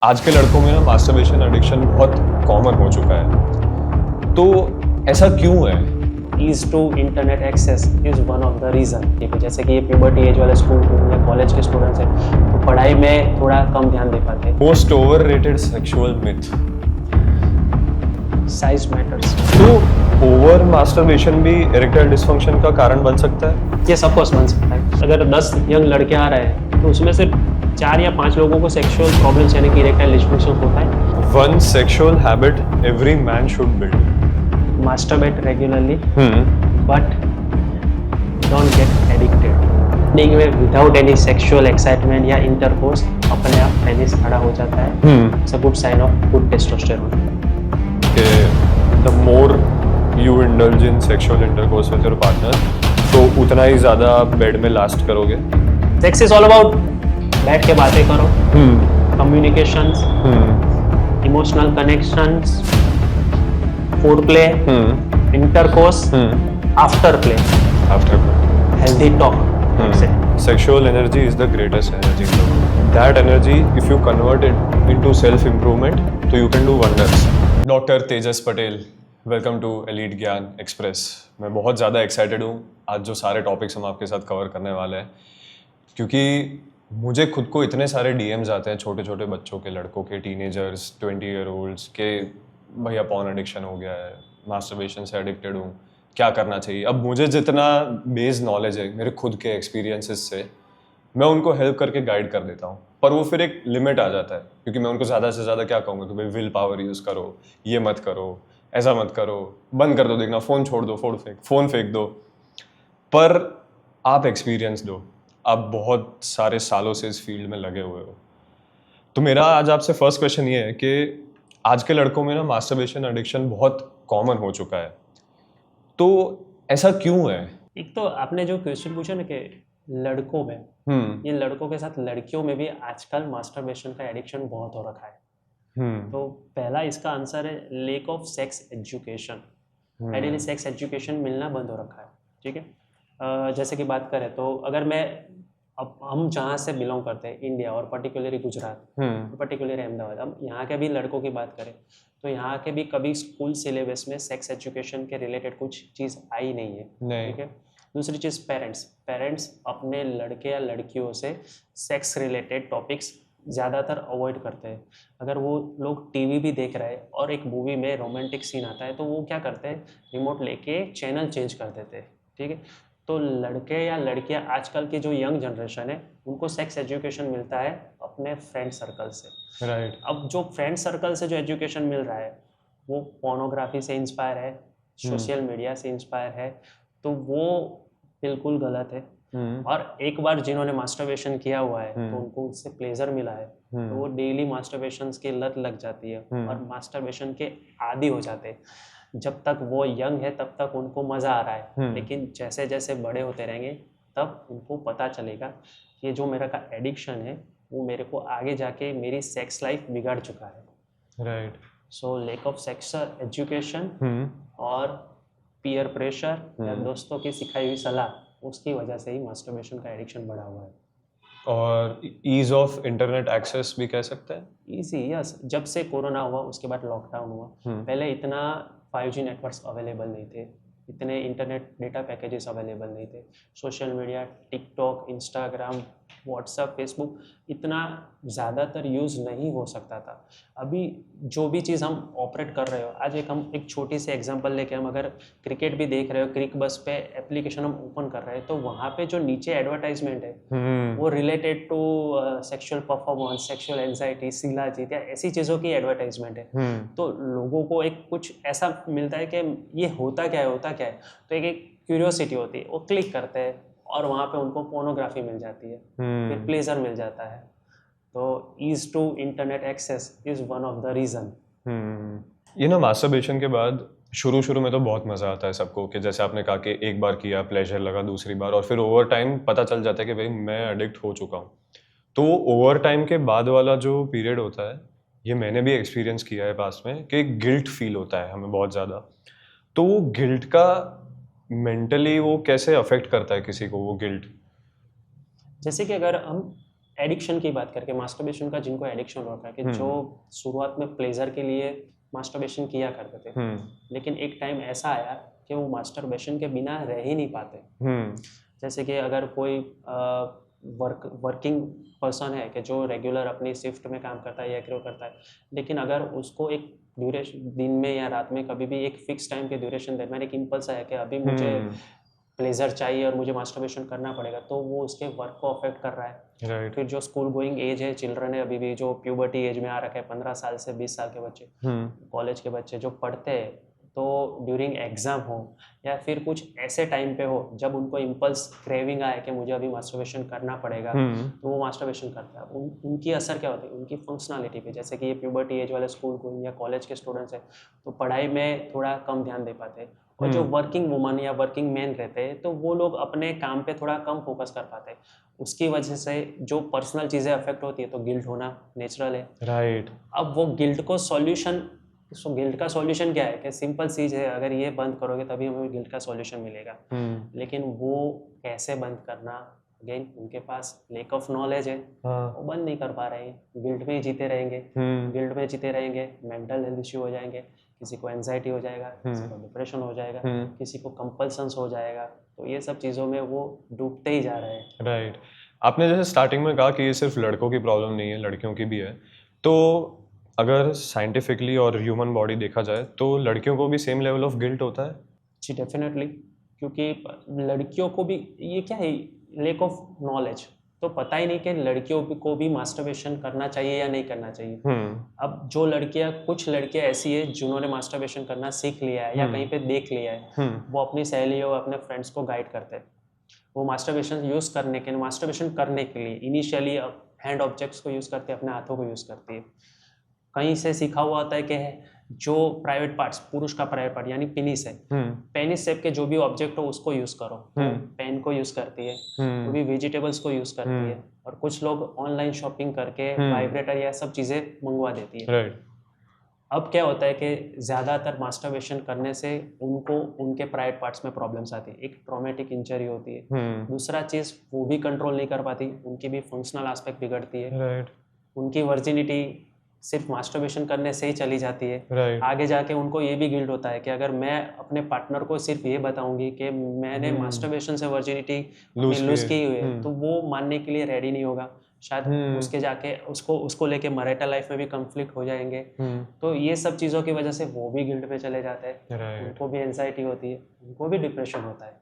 आज के लड़कों में ना मास्टरबेशन एडिक्शन बहुत कॉमन हो चुका है, तो ऐसा क्यों है? Ease to internet access is one of the reason। ठीक है, जैसे कि ये puberty एज वाले स्टूडेंट या कॉलेज के स्टूडेंट्स हैं तो पढ़ाई में थोड़ा कम ध्यान दे पाते हैं। Most overrated sexual myth, size matters. तो ओवर मास्टरबेशन भी इरेक्टाइल डिसफंक्शन का कारण बन सकता है? ये सब कुछ बन सकता है। अगर 10 यंग लड़के आ रहे हैं तो उसमें से 4 या 5 लोगों को सेक्सुअल प्रॉब्लम्स यानी कि इरेक्टाइल डिसफंक्शन होता है। One sexual habit every man should build, masturbate regularly but don't get addicted. नहीं में विदाउट एनी सेक्सुअल एक्साइटमेंट या इंटरकोर्स अपने आप पेनिस खड़ा हो जाता है। It's a good sign of good testosterone. the more you indulge in sexual intercourse with your partner, तो उतना ही ज़्यादा आप बेड में लास्ट करोगे। सेक्स इज ऑल अबाउट बैठ के बातें करो, communications, emotional connections, food play, intercourse, after play, healthy talk. Sexual energy is the greatest energy in the world. That energy, if you convert it into self-improvement, तो you can do wonders. Doctor Tejas Patel, welcome to elite Gyan express. मैं बहुत ज़्यादा excited हूँ आज जो सारे topics हम आपके साथ कवर करने वाले हैं, क्योंकि मुझे खुद को इतने सारे डीएम्स आते हैं छोटे छोटे बच्चों के, लड़कों के, टीनेजर्स, 20 ईयर ओल्ड्स के, भैया पॉर्न एडिक्शन हो गया है, मास्टरबेशन से एडिक्टेड हूँ, क्या करना चाहिए। अब मुझे जितना बेस नॉलेज है मेरे खुद के एक्सपीरियंसेस से, मैं उनको हेल्प करके गाइड कर देता हूँ, पर वो फिर एक लिमिट आ जाता है, क्योंकि मैं उनको ज़्यादा से ज़्यादा क्या कहूँगा कि भाई विल पावर यूज़ करो, ये मत करो, ऐसा मत करो, बंद कर दो देखना, फ़ोन छोड़ दो, फ़ोन फेंक दो। पर आप एक्सपीरियंस दो, आप बहुत सारे सालों से इस फील्ड में लगे हुए हो, तो मेरा आज आपसे फर्स्ट क्वेश्चन ये है कि आज के लड़कों में ना मास्टरबेशन एडिक्शन बहुत कॉमन हो चुका है, तो ऐसा क्यों है? एक तो आपने जो क्वेश्चन पूछा ना कि लड़कों में, ये लड़कों के साथ लड़कियों में भी आजकल मास्टरबेशन का एडिक्शन बहुत हो रखा है। तो पहला इसका आंसर है lake of sex education. Ideally sex education मिलना बंद हो रखा है। ठीक है, जैसे कि बात करें तो अगर मैं अब हम जहाँ से बिलोंग करते हैं इंडिया और पर्टिकुलरली गुजरात, पर्टिकुलरली अहमदाबाद, हम यहाँ के भी लड़कों की बात करें तो यहाँ के भी कभी स्कूल सिलेबस में सेक्स एजुकेशन के रिलेटेड कुछ चीज़ आई नहीं है। ठीक है, दूसरी चीज़ पेरेंट्स अपने लड़के या लड़कियों से सेक्स रिलेटेड टॉपिक्स ज़्यादातर अवॉइड करते हैं। अगर वो लोग टीवी भी देख रहे हैं और एक मूवी में रोमांटिक सीन आता है तो वो क्या करते हैं, रिमोट लेके चैनल चेंज कर देते हैं। ठीक है, तो लड़के या लड़कियां आजकल की जो यंग जनरेशन है उनको सेक्स एजुकेशन मिलता है अपने फ्रेंड सर्कल से। राइट। अब जो फ्रेंड सर्कल से जो एजुकेशन मिल रहा है वो पोर्नोग्राफी से इंस्पायर है, सोशल मीडिया से इंस्पायर है, तो वो बिल्कुल गलत है। और एक बार जिन्होंने मास्टरबेशन किया हुआ है तो उनको उससे प्लेजर मिला है, तो वो डेली मास्टरबेशन की लत लग जाती है और मास्टरबेशन के आदी हो जाते हैं। जब तक वो यंग है तब तक उनको मज़ा आ रहा है, लेकिन जैसे जैसे बड़े होते रहेंगे तब उनको पता चलेगा ये जो मेरा का एडिक्शन है वो मेरे को आगे जाके मेरी सेक्स लाइफ बिगाड़ चुका है। Right. So lake of sex education और पीयर प्रेशर या दोस्तों की सिखाई हुई सलाह, उसकी वजह से ही मास्टरबेशन का एडिक्शन बढ़ा हुआ है। और ईज ऑफ इंटरनेट एक्सेस भी कह सकते हैं। Easy, yes. जब से कोरोना हुआ उसके बाद लॉकडाउन हुआ, पहले इतना 5G नेटवर्क्स अवेलेबल नहीं थे, इतने इंटरनेट डेटा पैकेजेस अवेलेबल नहीं थे, social media, TikTok, Instagram, WhatsApp, Facebook इतना ज़्यादातर यूज़ नहीं हो सकता था। अभी जो भी चीज़ हम ऑपरेट कर रहे हो, आज एक छोटी सी एग्जांपल लेके हम अगर क्रिकेट भी देख रहे हो, क्रिक बस पे एप्लीकेशन हम ओपन कर रहे हैं तो वहाँ पे जो नीचे एडवर्टाइजमेंट है वो related to sexual performance, sexual anxiety, shilajit या ऐसी चीज़ों की एडवर्टाइजमेंट है। तो लोगों को एक कुछ ऐसा मिलता है कि ये होता क्या है, तो एक क्यूरियोसिटी होती है, वो क्लिक करते हैं और वहाँ पे उनको पोर्नोग्राफी मिल जाती है, फिर प्लेजर मिल जाता है। तो ease to internet access is one of the reason. ये ना मास्टरबेशन के बाद शुरू में तो बहुत मज़ा आता है सबको, कि जैसे आपने कहा कि एक बार किया, प्लेजर लगा, दूसरी बार, और फिर ओवर टाइम पता चल जाता है कि भाई मैं एडिक्ट हो चुका हूँ। तो ओवर टाइम के बाद वाला जो पीरियड होता है, ये मैंने भी एक्सपीरियंस किया है पास में, कि गिल्ट फील होता है हमें बहुत ज़्यादा। तो वो गिल्ट का मेंटली वो कैसे अफेक्ट करता है किसी को, वो गिल्ट? जैसे कि अगर हम एडिक्शन की बात करके, मास्टरबेशन का जिनको एडिक्शन होता है कि जो शुरुआत में प्लेजर के लिए मास्टरबेशन किया करते थे, लेकिन एक टाइम ऐसा आया कि वो मास्टरबेशन के बिना रह ही नहीं पाते। जैसे कि अगर कोई वर्किंग पर्सन है कि जो रेगुलर अपनी शिफ्ट में काम करता है या क्यों करता है, लेकिन अगर उसको एक ड्यूरेशन दिन में या रात में कभी भी एक फिक्स टाइम के ड्यूरेशन दे, मैंने एक इम्पल्स आया कि अभी मुझे प्लेजर चाहिए और मुझे मास्टरबेशन करना पड़ेगा, तो वो उसके वर्क को अफेक्ट कर रहा है। फिर जो स्कूल गोइंग एज है, चिल्ड्रन है, अभी भी जो प्यूबर्टी एज में आ रखा है, 15 साल से 20 साल के बच्चे, कॉलेज के बच्चे जो पढ़ते हैं, तो ड्यूरिंग एग्जाम हो या फिर कुछ ऐसे टाइम पे हो जब उनको इम्पल्स क्रेविंग आए कि मुझे अभी मास्टरबेशन करना पड़ेगा, तो वो मास्टरबेशन करता है। उनकी असर क्या होती है उनकी फंक्शनलिटी पे। जैसे कि ये प्यूबर्टी एज वाले स्कूल गोइंग या कॉलेज के स्टूडेंट्स हैं, तो पढ़ाई में थोड़ा कम ध्यान दे पाते हैं, और जो वर्किंग वुमन या वर्किंग मैन रहते हैं, तो वो लोग अपने काम पे थोड़ा कम फोकस कर पाते हैं। उसकी वजह से जो पर्सनल चीज़ें अफेक्ट होती है, तो गिल्ट होना नेचुरल है। राइट। अब वो गिल्ट को गिल्ट का सॉल्यूशन क्या है कि सिंपल चीज़ है, अगर ये बंद करोगे तभी हमें गिल्ट का सॉल्यूशन मिलेगा। लेकिन वो कैसे बंद करना, अगेन उनके पास लेक ऑफ नॉलेज है, वो बंद नहीं कर पा रहे हैं, गिल्ट में ही जीते रहेंगे। गिल्ट में जीते रहेंगे, मेंटल हेल्थ इश्यू हो जाएंगे, किसी को एंजाइटी हो जाएगा, किसी को डिप्रेशन हो जाएगा, किसी को कंपल्सन्स हो जाएगा। तो ये सब चीज़ों में वो डूबते ही जा रहे हैं। राइट। आपने जैसे स्टार्टिंग में कहा कि ये सिर्फ लड़कों की प्रॉब्लम नहीं है, लड़कियों की भी है। तो अगर साइंटिफिकली और ह्यूमन बॉडी देखा जाए तो लड़कियों को भी सेम लेवल ऑफ गिल्ट होता है? जी डेफिनेटली, क्योंकि लड़कियों को भी ये क्या है, लेक ऑफ नॉलेज, तो पता ही नहीं कि लड़कियों को भी मास्टरबेशन करना चाहिए या नहीं करना चाहिए। अब जो लड़कियां, कुछ लड़कियां ऐसी है जिन्होंने मास्टरबेशन करना सीख लिया है या कहीं पे देख लिया है, वो अपनी सहेलियों अपने फ्रेंड्स को गाइड करते हैं। वो मास्टरबेशन करने के लिए इनिशियली हैंड ऑब्जेक्ट्स को यूज़ करते हैं, अपने हाथों को यूज़ करती है। कहीं से सीखा हुआ होता है कि जो प्राइवेट पार्ट्स, पुरुष का प्राइवेट पार्ट यानी पेनिस है, पेनिस शेप के जो भी ऑब्जेक्ट हो उसको यूज करो। पेन को यूज करती है, वो भी वेजिटेबल्स को यूज करती है, और कुछ लोग ऑनलाइन शॉपिंग करके वाइब्रेटर या सब चीजें मंगवा देती है। अब क्या होता है कि ज़्यादातर मास्टरबेशन करने से उनको उनके प्राइवेट पार्ट्स में प्रॉब्लम्स आती है, एक ट्रॉमेटिक इंजरी होती है। दूसरा चीज़, वो भी कंट्रोल नहीं कर पाती, उनकी भी फंक्शनल एस्पेक्ट बिगड़ती है। उनकी वर्जिनिटी सिर्फ मास्टरबेशन करने से ही चली जाती है। आगे जाके उनको ये भी गिल्ट होता है कि अगर मैं अपने पार्टनर को सिर्फ ये बताऊंगी कि मैंने मास्टरबेशन से वर्जिनिटी लूज की हुई है, तो वो मानने के लिए रेडी नहीं होगा। शायद उसके जाके उसको लेके मैरिटल लाइफ में भी कॉन्फ्लिक्ट हो जाएंगे। तो ये सब चीज़ों की वजह से वो भी गिल्ट में चले जाते हैं। उनको भी एंजाइटी होती है, उनको भी डिप्रेशन होता है।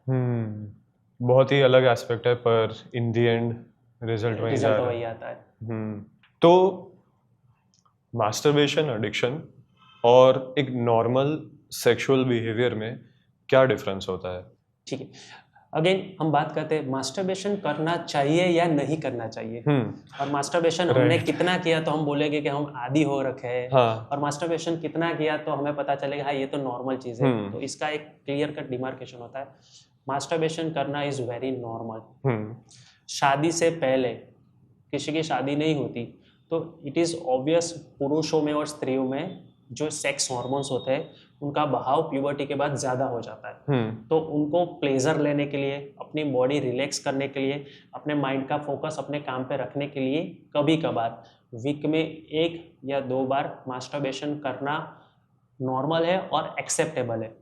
बहुत ही अलग एस्पेक्ट है, पर इन दी एंड रिजल्ट वही आता है। तो मास्टरबेशन एडिक्शन और एक नॉर्मल सेक्सुअल बिहेवियर में क्या डिफरेंस होता है? ठीक है, अगेन हम बात करते हैं मास्टरबेशन करना चाहिए या नहीं करना चाहिए। और मास्टरबेशन हमने कितना किया तो हम बोलेंगे कि हम आदी हो रखे हैं। और मास्टरबेशन कितना किया तो हमें पता चलेगा हाँ ये तो नॉर्मल चीज़ है। तो इसका एक क्लियर कट डिमार्केशन होता है। मास्टरबेशन करना इज़ वेरी नॉर्मल। शादी से पहले किसी की शादी नहीं होती तो इट इज़ ऑब्वियस पुरुषों में और स्त्रियों में जो सेक्स हार्मोन्स होते हैं उनका बहाव प्यूबर्टी के बाद ज़्यादा हो जाता है। तो उनको प्लेजर लेने के लिए, अपनी बॉडी रिलैक्स करने के लिए, अपने माइंड का फोकस अपने काम पे रखने के लिए कभी कभार वीक में 1 या 2 बार मास्टरबेशन करना नॉर्मल है और एक्सेप्टेबल है।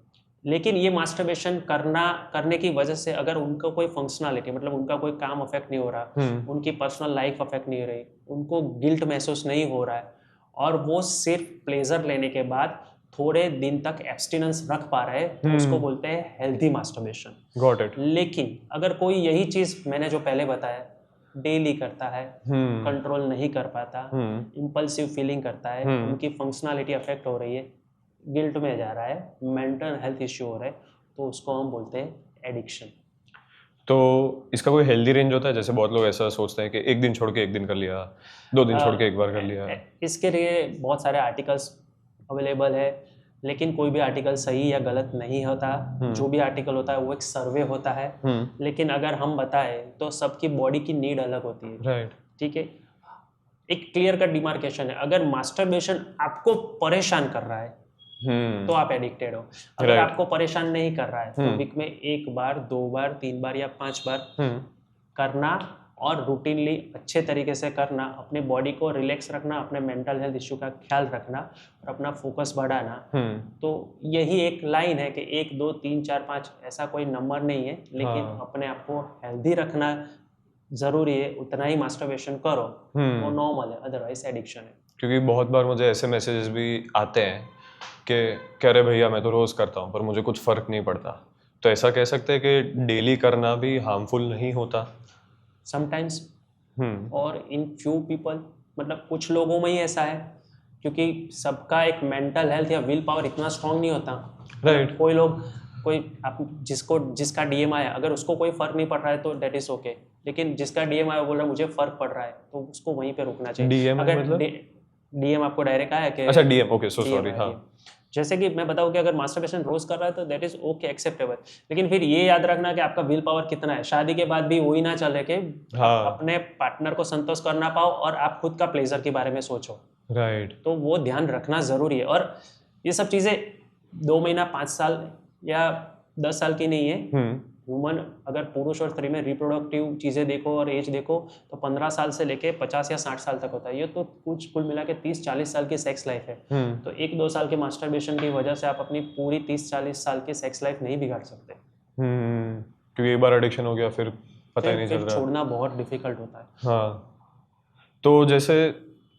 लेकिन ये मास्टरबेशन करने की वजह से अगर उनका कोई फंक्शनलिटी, मतलब उनका कोई काम अफेक्ट नहीं हो रहा, उनकी पर्सनल लाइफ अफेक्ट नहीं हो रही, उनको गिल्ट महसूस नहीं हो रहा है और वो सिर्फ प्लेजर लेने के बाद थोड़े दिन तक एब्स्टिनेंस रख पा रहे हैं, तो उसको बोलते हैं हेल्थी मास्टरबेशन। Got it. लेकिन अगर कोई यही चीज मैंने जो पहले बताया डेली करता है, कंट्रोल नहीं कर पाता, इंपल्सिव फीलिंग करता है, उनकी फंक्शनलिटी अफेक्ट हो रही है, गिल्ट में जा रहा है, मेंटल हेल्थ इश्यू हो रहा है, तो उसको हम बोलते हैं एडिक्शन। तो इसका कोई हेल्दी रेंज होता है? जैसे बहुत लोग ऐसा सोचते हैं कि एक दिन छोड़ के एक दिन कर लिया, 2 दिन छोड़ के एक बार कर लिया। इसके लिए बहुत सारे आर्टिकल्स अवेलेबल है, लेकिन कोई भी आर्टिकल सही या गलत नहीं होता। जो भी आर्टिकल होता है वो एक सर्वे होता है। लेकिन अगर हम बताएं तो सबकी बॉडी की नीड अलग होती है। राइट। ठीक है, एक क्लियर कट डिमार्केशन है। अगर मास्टरबेशन आपको परेशान कर रहा है तो आप एडिक्टेड हो। अगर आपको परेशान नहीं कर रहा है तो वीक में 1 बार, 2 बार, 3 बार या 5 बार करना और रूटीनली अच्छे तरीके से करना, अपने बॉडी को रिलैक्स रखना, अपने मेंटल हेल्थ इश्यू का ख्याल रखना और अपना फोकस बढ़ाना। तो यही एक लाइन है कि 1 2 3 4 5 ऐसा कोई नंबर नहीं है, लेकिन अपने आप को हेल्दी रखना ज़रूरी है। उतना ही मास्टरबेशन करो वो नॉर्मल है, अदरवाइज एडिक्शन है। क्योंकि बहुत बार मुझे ऐसे मैसेजेस भी आते हैं कि कह रहे भैया मैं तो रोज़ करता हूँ पर मुझे कुछ फ़र्क नहीं पड़ता। तो ऐसा कह सकते हैं कि डेली करना भी हार्मफुल नहीं होता समटाइम्स। और इन फ्यू पीपल, मतलब कुछ लोगों में ही ऐसा है, क्योंकि सबका एक मेंटल हेल्थ या विल पावर इतना स्ट्रांग नहीं होता। राइट। कोई आप जिसका डीएमआई है, अगर उसको कोई फर्क नहीं पड़ रहा है तो दैट इज ओके, लेकिन जिसका डीएमआई बोल रहा है मुझे फर्क पड़ रहा है तो उसको वहीं पे रुकना चाहिए। डीएमआई अगर मतलब? डीएम आपको डायरेक्ट आया कि अच्छा डीएम, ओके सो सॉरी। हाँ, जैसे कि मैं बताऊं कि अगर मास्टरबेशन रोज कर रहा है तो दैट इज ओके, एक्सेप्टेबल, लेकिन फिर ये याद रखना कि आपका विल पावर कितना है। शादी के बाद भी वही ना चले कि अपने पार्टनर को संतोष कर ना पाओ और आप खुद का प्लेजर के बारे में सोचो। राइट। तो वो ध्यान रखना जरूरी है। और ये सब चीजें 2 महीना 5 साल या 10 साल की नहीं है। ह्यूमन अगर पुरुष और स्त्री में रिप्रोडक्टिव चीज़ें देखो और एज देखो तो 15 साल से लेके 50 या 60 साल तक होता है। ये तो कुल मिला के 30-40 साल की सेक्स लाइफ है। तो 1-2 साल के मास्टरबेशन की वजह से आप अपनी पूरी 30-40 साल की सेक्स लाइफ नहीं बिगाड़ सकते। क्योंकि एक बार एडिक्शन हो गया फिर पता ही नहीं चल रहा, छोड़ना बहुत डिफिकल्ट होता है। हाँ। तो जैसे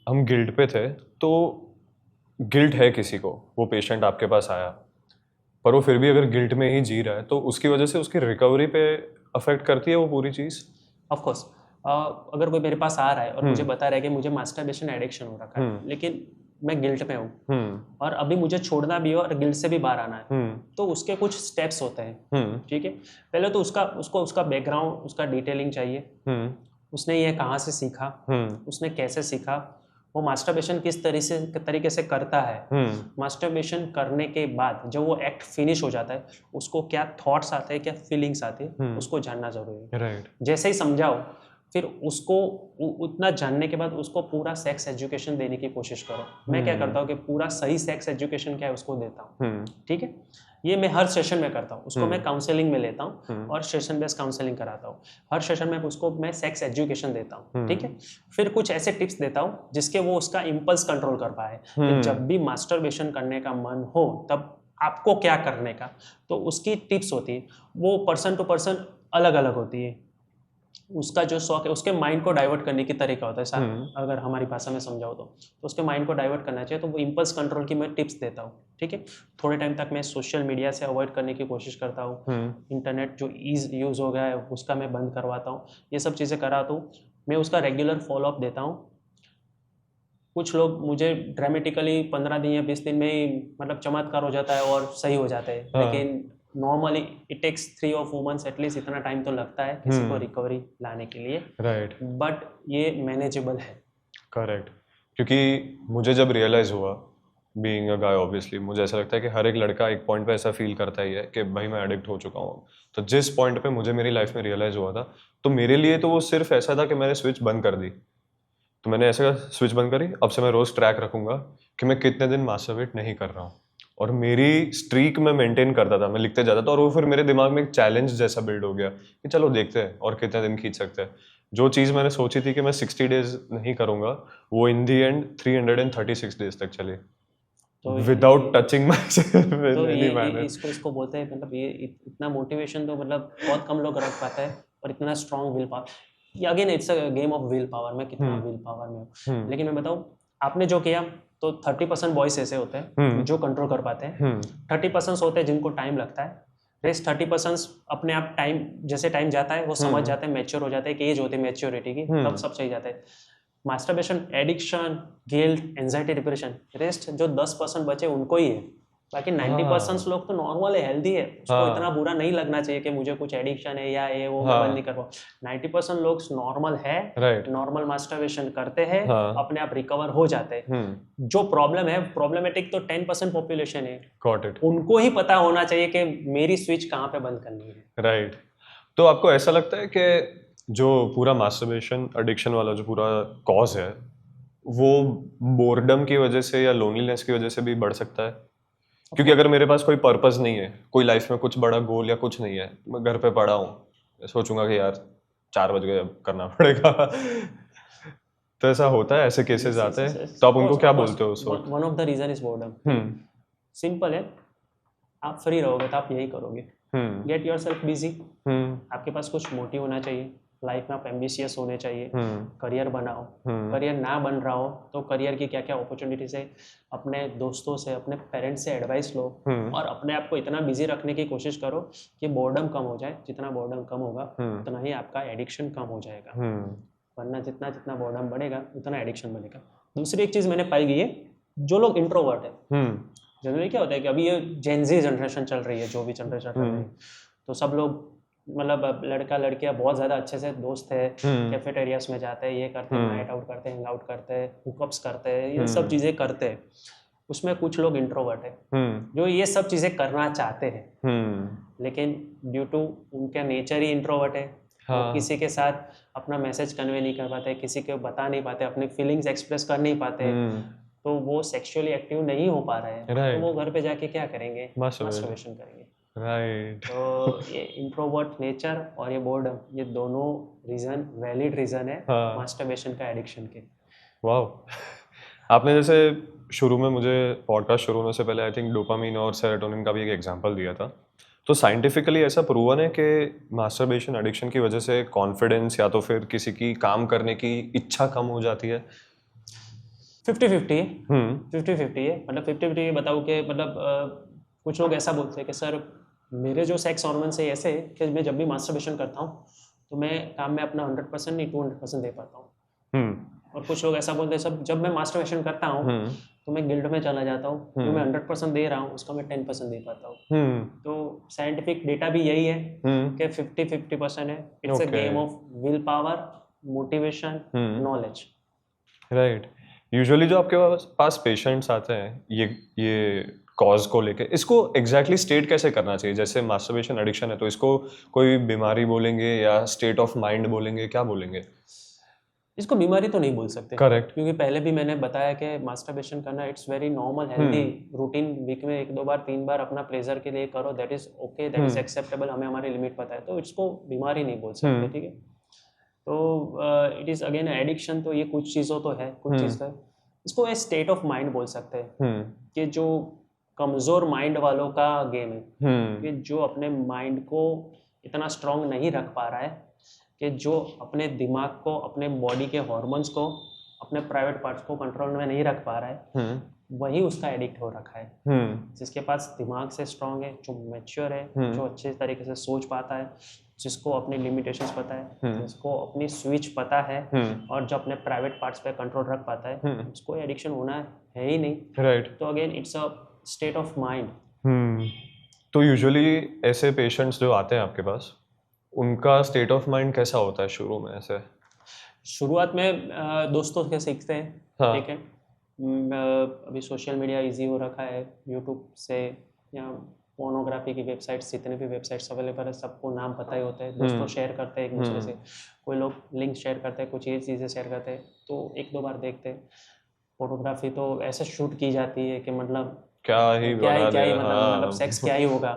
हम गिल्ट पे थे, तो गिल्ट है किसी को, वो पेशेंट आपके पास आया पर वो फिर भी अगर गिल्ट में ही जी रहा है तो उसकी वजह से उसकी रिकवरी पे अफेक्ट करती है वो पूरी चीज़? Of course. अगर कोई मेरे पास आ रहा है और मुझे बता रहा है कि मुझे मास्टरबेशन एडिक्शन हो रखा है, लेकिन मैं गिल्ट में हूँ और अभी मुझे छोड़ना भी हो और गिल्ट से भी बाहर आना है, तो उसके कुछ स्टेप्स होते हैं। ठीक है, पहले तो उसका बैकग्राउंड, उसका डिटेलिंग चाहिए। उसने ये कहाँ से सीखा, उसने कैसे सीखा, वो मास्टरबेशन किस तरीके से करता है। मास्टरबेशन करने के बाद जब वो एक्ट फिनिश हो जाता है उसको क्या थॉट्स आते हैं, क्या फीलिंग्स आते हैं, उसको जानना जरूरी है। राइट। जैसे ही समझाओ फिर उसको उतना जानने के बाद उसको पूरा सेक्स एजुकेशन देने की कोशिश करो। मैं क्या करता हूँ कि पूरा सही सेक्स एजुकेशन क्या है उसको देता हूँ। ठीक है, ये मैं हर सेशन में करता हूँ। उसको मैं काउंसलिंग में लेता हूँ और सेशन बेस्ड काउंसलिंग कराता हूँ। हर सेशन में उसको मैं सेक्स एजुकेशन देता हूँ। ठीक है, फिर कुछ ऐसे टिप्स देता हूँ जिसके वो उसका इम्पल्स कंट्रोल कर पाए। कि जब भी मास्टरबेशन करने का मन हो तब आपको क्या करने का, तो उसकी टिप्स होती है। वो पर्सन टू पर्सन अलग अलग होती है। उसका जो शौक है उसके माइंड को डाइवर्ट करने की तरीका होता है। अगर हमारी भाषा में समझाओ तो उसके माइंड को डाइवर्ट करना चाहिए, तो वो इम्पल्स कंट्रोल की मैं टिप्स देता हूँ। ठीक है, थोड़े टाइम तक मैं सोशल मीडिया से अवॉइड करने की कोशिश करता हूँ। इंटरनेट जो यूज़ हो गया है उसका मैं बंद करवाता हूँ। ये सब चीज़ें कराता हूँ। मैं उसका रेगुलर फॉलोअप देता हूँ। कुछ लोग मुझे ड्रामेटिकली 15 दिन या 20 दिन में ही मतलब चमत्कार हो जाता है और सही हो जाते हैं, लेकिन normally it takes 3 or 4 months at least, इतना टाइम तो लगता है किसी को रिकवरी लाने के लिए। राइट। बट ये मैनेजेबल है। करेक्ट। क्योंकि मुझे जब रियलाइज़ हुआ, बीइंग अ गाय ऑब्वियसली, मुझे ऐसा लगता है कि हर एक लड़का एक पॉइंट पे ऐसा फील करता ही है कि भाई मैं एडिक्ट हो चुका हूँ। तो जिस पॉइंट पे मुझे मेरी लाइफ में रियलाइज़ हुआ था, तो मेरे लिए तो वो सिर्फ ऐसा था कि मैंने स्विच बंद कर दी। तो मैंने ऐसे स्विच बंद करी, अब से मैं रोज़ ट्रैक रखूंगा कि मैं कितने दिन मास्टरबेट नहीं कर रहा हूँ, और मेरी स्ट्रीक मैं मेंटेन करता था, मैं लिखते जाता था, और वो फिर मेरे दिमाग में एक चैलेंज जैसा बिल्ड हो गया कि चलो देखते हैं और कितने दिन खींच सकते हैं। जो चीज़ मैंने सोची थी कि मैं 60 डेज नहीं करूँगा, वो इन दी एंड 336 डेज तक चली विदाउट टचिंग माई। इसको बोलते हैं, मतलब ये इतना मोटिवेशन तो मतलब बहुत कम लोग रख पाते हैं, और इतना स्ट्रॉन्ग विल पावर। ये again it's a game of will power, मैं कितना विल पावर में हूँ। लेकिन मैं बताऊँ, आपने जो किया तो 30% बॉयज ऐसे होते हैं जो कंट्रोल कर पाते हैं, 30% होते हैं जिनको टाइम लगता है, रेस्ट 30% अपने आप टाइम, जैसे टाइम जाता है वो समझ जाते हैं, मैच्योर हो जाते हैं, कि एज होती है मैच्योरिटी की, तब सब सही जाता है। Masturbation, addiction, guilt, anxiety, depression, rest जो 10% बचे उनको ही है। बाकी 90% लोग तो नॉर्मल है, हेल्दी है, उसको इतना बुरा नहीं लगना चाहिए कि मुझे कुछ एडिक्शन है या ये वो मैं बंद नहीं कर पाऊँ। 90% लोग नॉर्मल है, नॉर्मल मास्टरबेशन करते हैं, अपने आप रिकवर हो जाते हैं। जो प्रॉब्लम है, प्रॉब्लमेटिक तो 10% पॉपुलेशन है, उनको ही पता होना चाहिए कि मेरी स्विच कहाँ पे बंद करनी है। राइट। तो आपको ऐसा लगता है कि जो पूरा मास्टरबेशन एडिक्शन वाला जो पूरा कॉज है वो बोर्डम की वजह से या लोनलीनेस की वजह से भी बढ़ सकता है? क्योंकि अगर मेरे पास कोई पर्पस नहीं है, कोई लाइफ में कुछ बड़ा गोल या कुछ नहीं है, मैं घर पे पड़ा हूँ, सोचूंगा कि यार 4 बजे अब करना पड़ेगा। तो ऐसा होता है, ऐसे केसेस आते हैं, तो आप उनको क्या बोलते हो उस वक्त? One of the reason is boredom. Simple है, आप फ्री रहोगे तो आप यही करोगे। Get yourself busy. आपके पास कुछ मोटिव होना चाहिए, लाइफ में आप एम्बिशियस होने चाहिए, करियर बनाओ। करियर ना बन रहा हो तो करियर की क्या क्या अपॉर्चुनिटीज है, अपने दोस्तों से, अपने पेरेंट्स से एडवाइस लो, और अपने आप को इतना बिजी रखने की कोशिश करो कि बोर्डम कम हो जाए। जितना बोर्डम कम होगा उतना ही आपका एडिक्शन कम हो जाएगा, वरना जितना जितना बोर्डम बढ़ेगा उतना एडिक्शन बढ़ेगा। दूसरी एक चीज़ मैंने पाई गई है, जो लोग इंट्रोवर्ट है, जनरली क्या होता है कि अभी ये जेनजी जनरेशन चल रही है, जो भी जनरेशन चल रही है, तो सब लोग मतलब लड़का लड़कियां बहुत ज़्यादा अच्छे से दोस्त है, कैफेटेरियाज में जाते हैं, ये करते हैं, नाइट आउट करते हैं, हैंग आउट करते हैं, हुकअप्स करते हैं, ये सब चीज़ें करते हैं। उसमें कुछ लोग इंट्रोवर्ट है जो ये सब चीज़ें करना चाहते हैं, लेकिन ड्यू टू उनका नेचर ही इंट्रोवर्ट है, वो किसी के साथ अपना मैसेज कन्वे नहीं कर पाते, किसी को बता नहीं पाते, अपनी फीलिंग्स एक्सप्रेस कर नहीं पाते, तो वो सेक्सुअली एक्टिव नहीं हो पा रहे हैं, तो वो घर पे जाके क्या करेंगे, मास्टरबेशन करेंगे। तो ये इंट्रोवर्ट नेचर और ये बोर्डम, ये दोनों रीजन वैलिड रीजन है मास्टरबेशन का एडिक्शन के। वाह। आपने जैसे शुरू में मुझे पॉडकास्ट शुरू होने से पहले आई थिंक डोपामिन और सेरोटोनिन का भी एक एग्जांपल दिया था, तो साइंटिफिकली ऐसा प्रूवन है कि मास्टरबेशन एडिक्शन की वजह से कॉन्फिडेंस या तो फिर किसी की काम करने की इच्छा कम हो जाती है? 50-50 है, 50-50 है। मतलब 50-50 ये बताऊँ कि मतलब कुछ लोग ऐसा बोलते हैं कि सर मेरे जो सेक्स हार्मोन्स है ऐसे कि मैं जब भी मास्टरबेशन करता हूँ तो मैं काम में अपना 100% नहीं 200% दे पाता हूँ। और कुछ लोग ऐसा बोलते हैं सब जब मैं मास्टरबेशन करता हूँ तो मैं गिल्ट में चला जाता हूँ, जो मैं 100% दे रहा हूँ उसका मैं 10% दे पाता हूँ। तो साइंटिफिक डेटा भी यही है कि 50-50% है। It's a game of will power, motivation, knowledge. Right. Usually जो आपके पास पेशेंट्स आते हैं ये कॉज को लेके, इसको एग्जैक्टली स्टेट कैसे करना चाहिए? जैसे मास्टरबेशन एडिक्शन है तो इसको कोई बीमारी बोलेंगे या स्टेट ऑफ माइंड बोलेंगे, क्या बोलेंगे? इसको बीमारी तो नहीं बोल सकते, करेक्ट, क्योंकि पहले भी मैंने बताया कि मास्टरबेशन करना it's very normal, healthy routine. Week में 1-2 बार 3 बार अपना प्लेजर के लिए करो, that is okay, that is acceptable. हमें हमारी लिमिट पता है, तो इसको बीमारी नहीं बोल सकते, ठीक है। तो इट इज अगेन एडिक्शन, तो ये कुछ चीज़ों तो है, कुछ चीज़ है। इसको एक स्टेट ऑफ माइंड बोल सकते हैं कि जो कमज़ोर माइंड वालों का गेम है, कि जो अपने माइंड को इतना स्ट्रांग नहीं रख पा रहा है, कि जो अपने दिमाग को, अपने बॉडी के हार्मोन्स को, अपने प्राइवेट पार्ट्स को कंट्रोल में नहीं रख पा रहा है, वही उसका एडिक्ट हो रखा है। जिसके पास दिमाग से स्ट्रांग है, जो मैच्योर है, जो अच्छे तरीके से सोच पाता है, जिसको अपनी लिमिटेशंस पता है, जिसको अपनी स्विच पता है, और जो अपने प्राइवेट पार्ट्स पे कंट्रोल रख पाता है, उसको एडिक्शन होना है ही नहीं। राइट। तो again it's a state of mind. तो यूजुअली ऐसे पेशेंट्स जो आते हैं आपके पास, उनका स्टेट ऑफ माइंड कैसा होता है शुरू में? ऐसे शुरुआत में दोस्तों से सीखते हैं, ठीक है। अभी सोशल मीडिया इजी हो रखा है, यूट्यूब से या पोर्नोग्राफी की वेबसाइट्स, जितने भी वेबसाइट्स अवेलेबल है सबको नाम पता ही होता है। दोस्तों शेयर करते हैं एक दूसरे से, कोई लोग लिंक शेयर करते हैं, कुछ ये चीज़ें शेयर करते हैं, तो 1-2 बार देखते हैं। फोटोग्राफी तो ऐसे शूट की जाती है कि मतलब क्या ही मतलब सेक्स क्या ही होगा।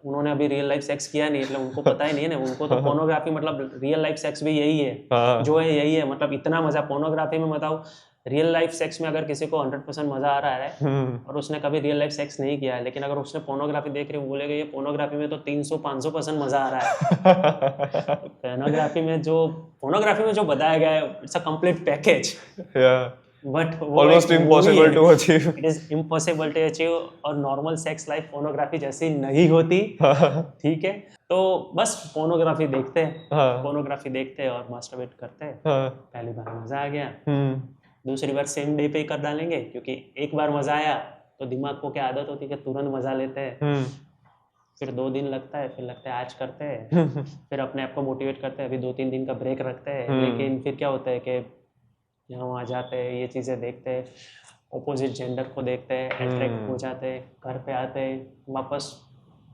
उन्होंने अभी रियल लाइफ सेक्स किया नहीं, मतलब उनको पता ही नहीं है ना। उनको तो पोर्नोग्राफी मतलब रियल लाइफ सेक्स भी यही है, जो है यही है। मतलब इतना मजा पोर्नोग्राफी में, बताओ रियल लाइफ सेक्स में अगर किसी को 100% मजा आ रहा है और उसने कभी रियल लाइफ सेक्स नहीं किया है, लेकिन अगर उसने पोर्नोग्राफी देख रही है, बोलेगा ये पोर्नोग्राफी में तो 300-500% मजा आ रहा है। पोर्नोग्राफी में जो बताया गया है, it's a complete package, but almost impossible to achieve. It is impossible to achieve, और नॉर्मल सेक्स लाइफ पोर्नोग्राफी जैसी नहीं होती, ठीक है। तो बस पोर्नोग्राफी देखते हैं और मास्टरबेट करते हैं। पहली बार मजा आ गया, दूसरी बार सेम डे पे कर डालेंगे, क्योंकि एक बार मजा आया तो दिमाग को क्या आदत होती है कि तुरंत मजा लेते हैं। फिर 2 दिन लगता है, फिर लगता है आज करते हैं, फिर अपने आप को मोटिवेट करते हैं, अभी 2-3 दिन का ब्रेक रखते हैं। लेकिन फिर क्या होता है कि यहाँ वहाँ जाते हैं, ये चीज़ें देखते हैं, ऑपोजिट जेंडर को देखते हैं, अट्रैक्ट हो जाते हैं, घर पे आते हैं, वापस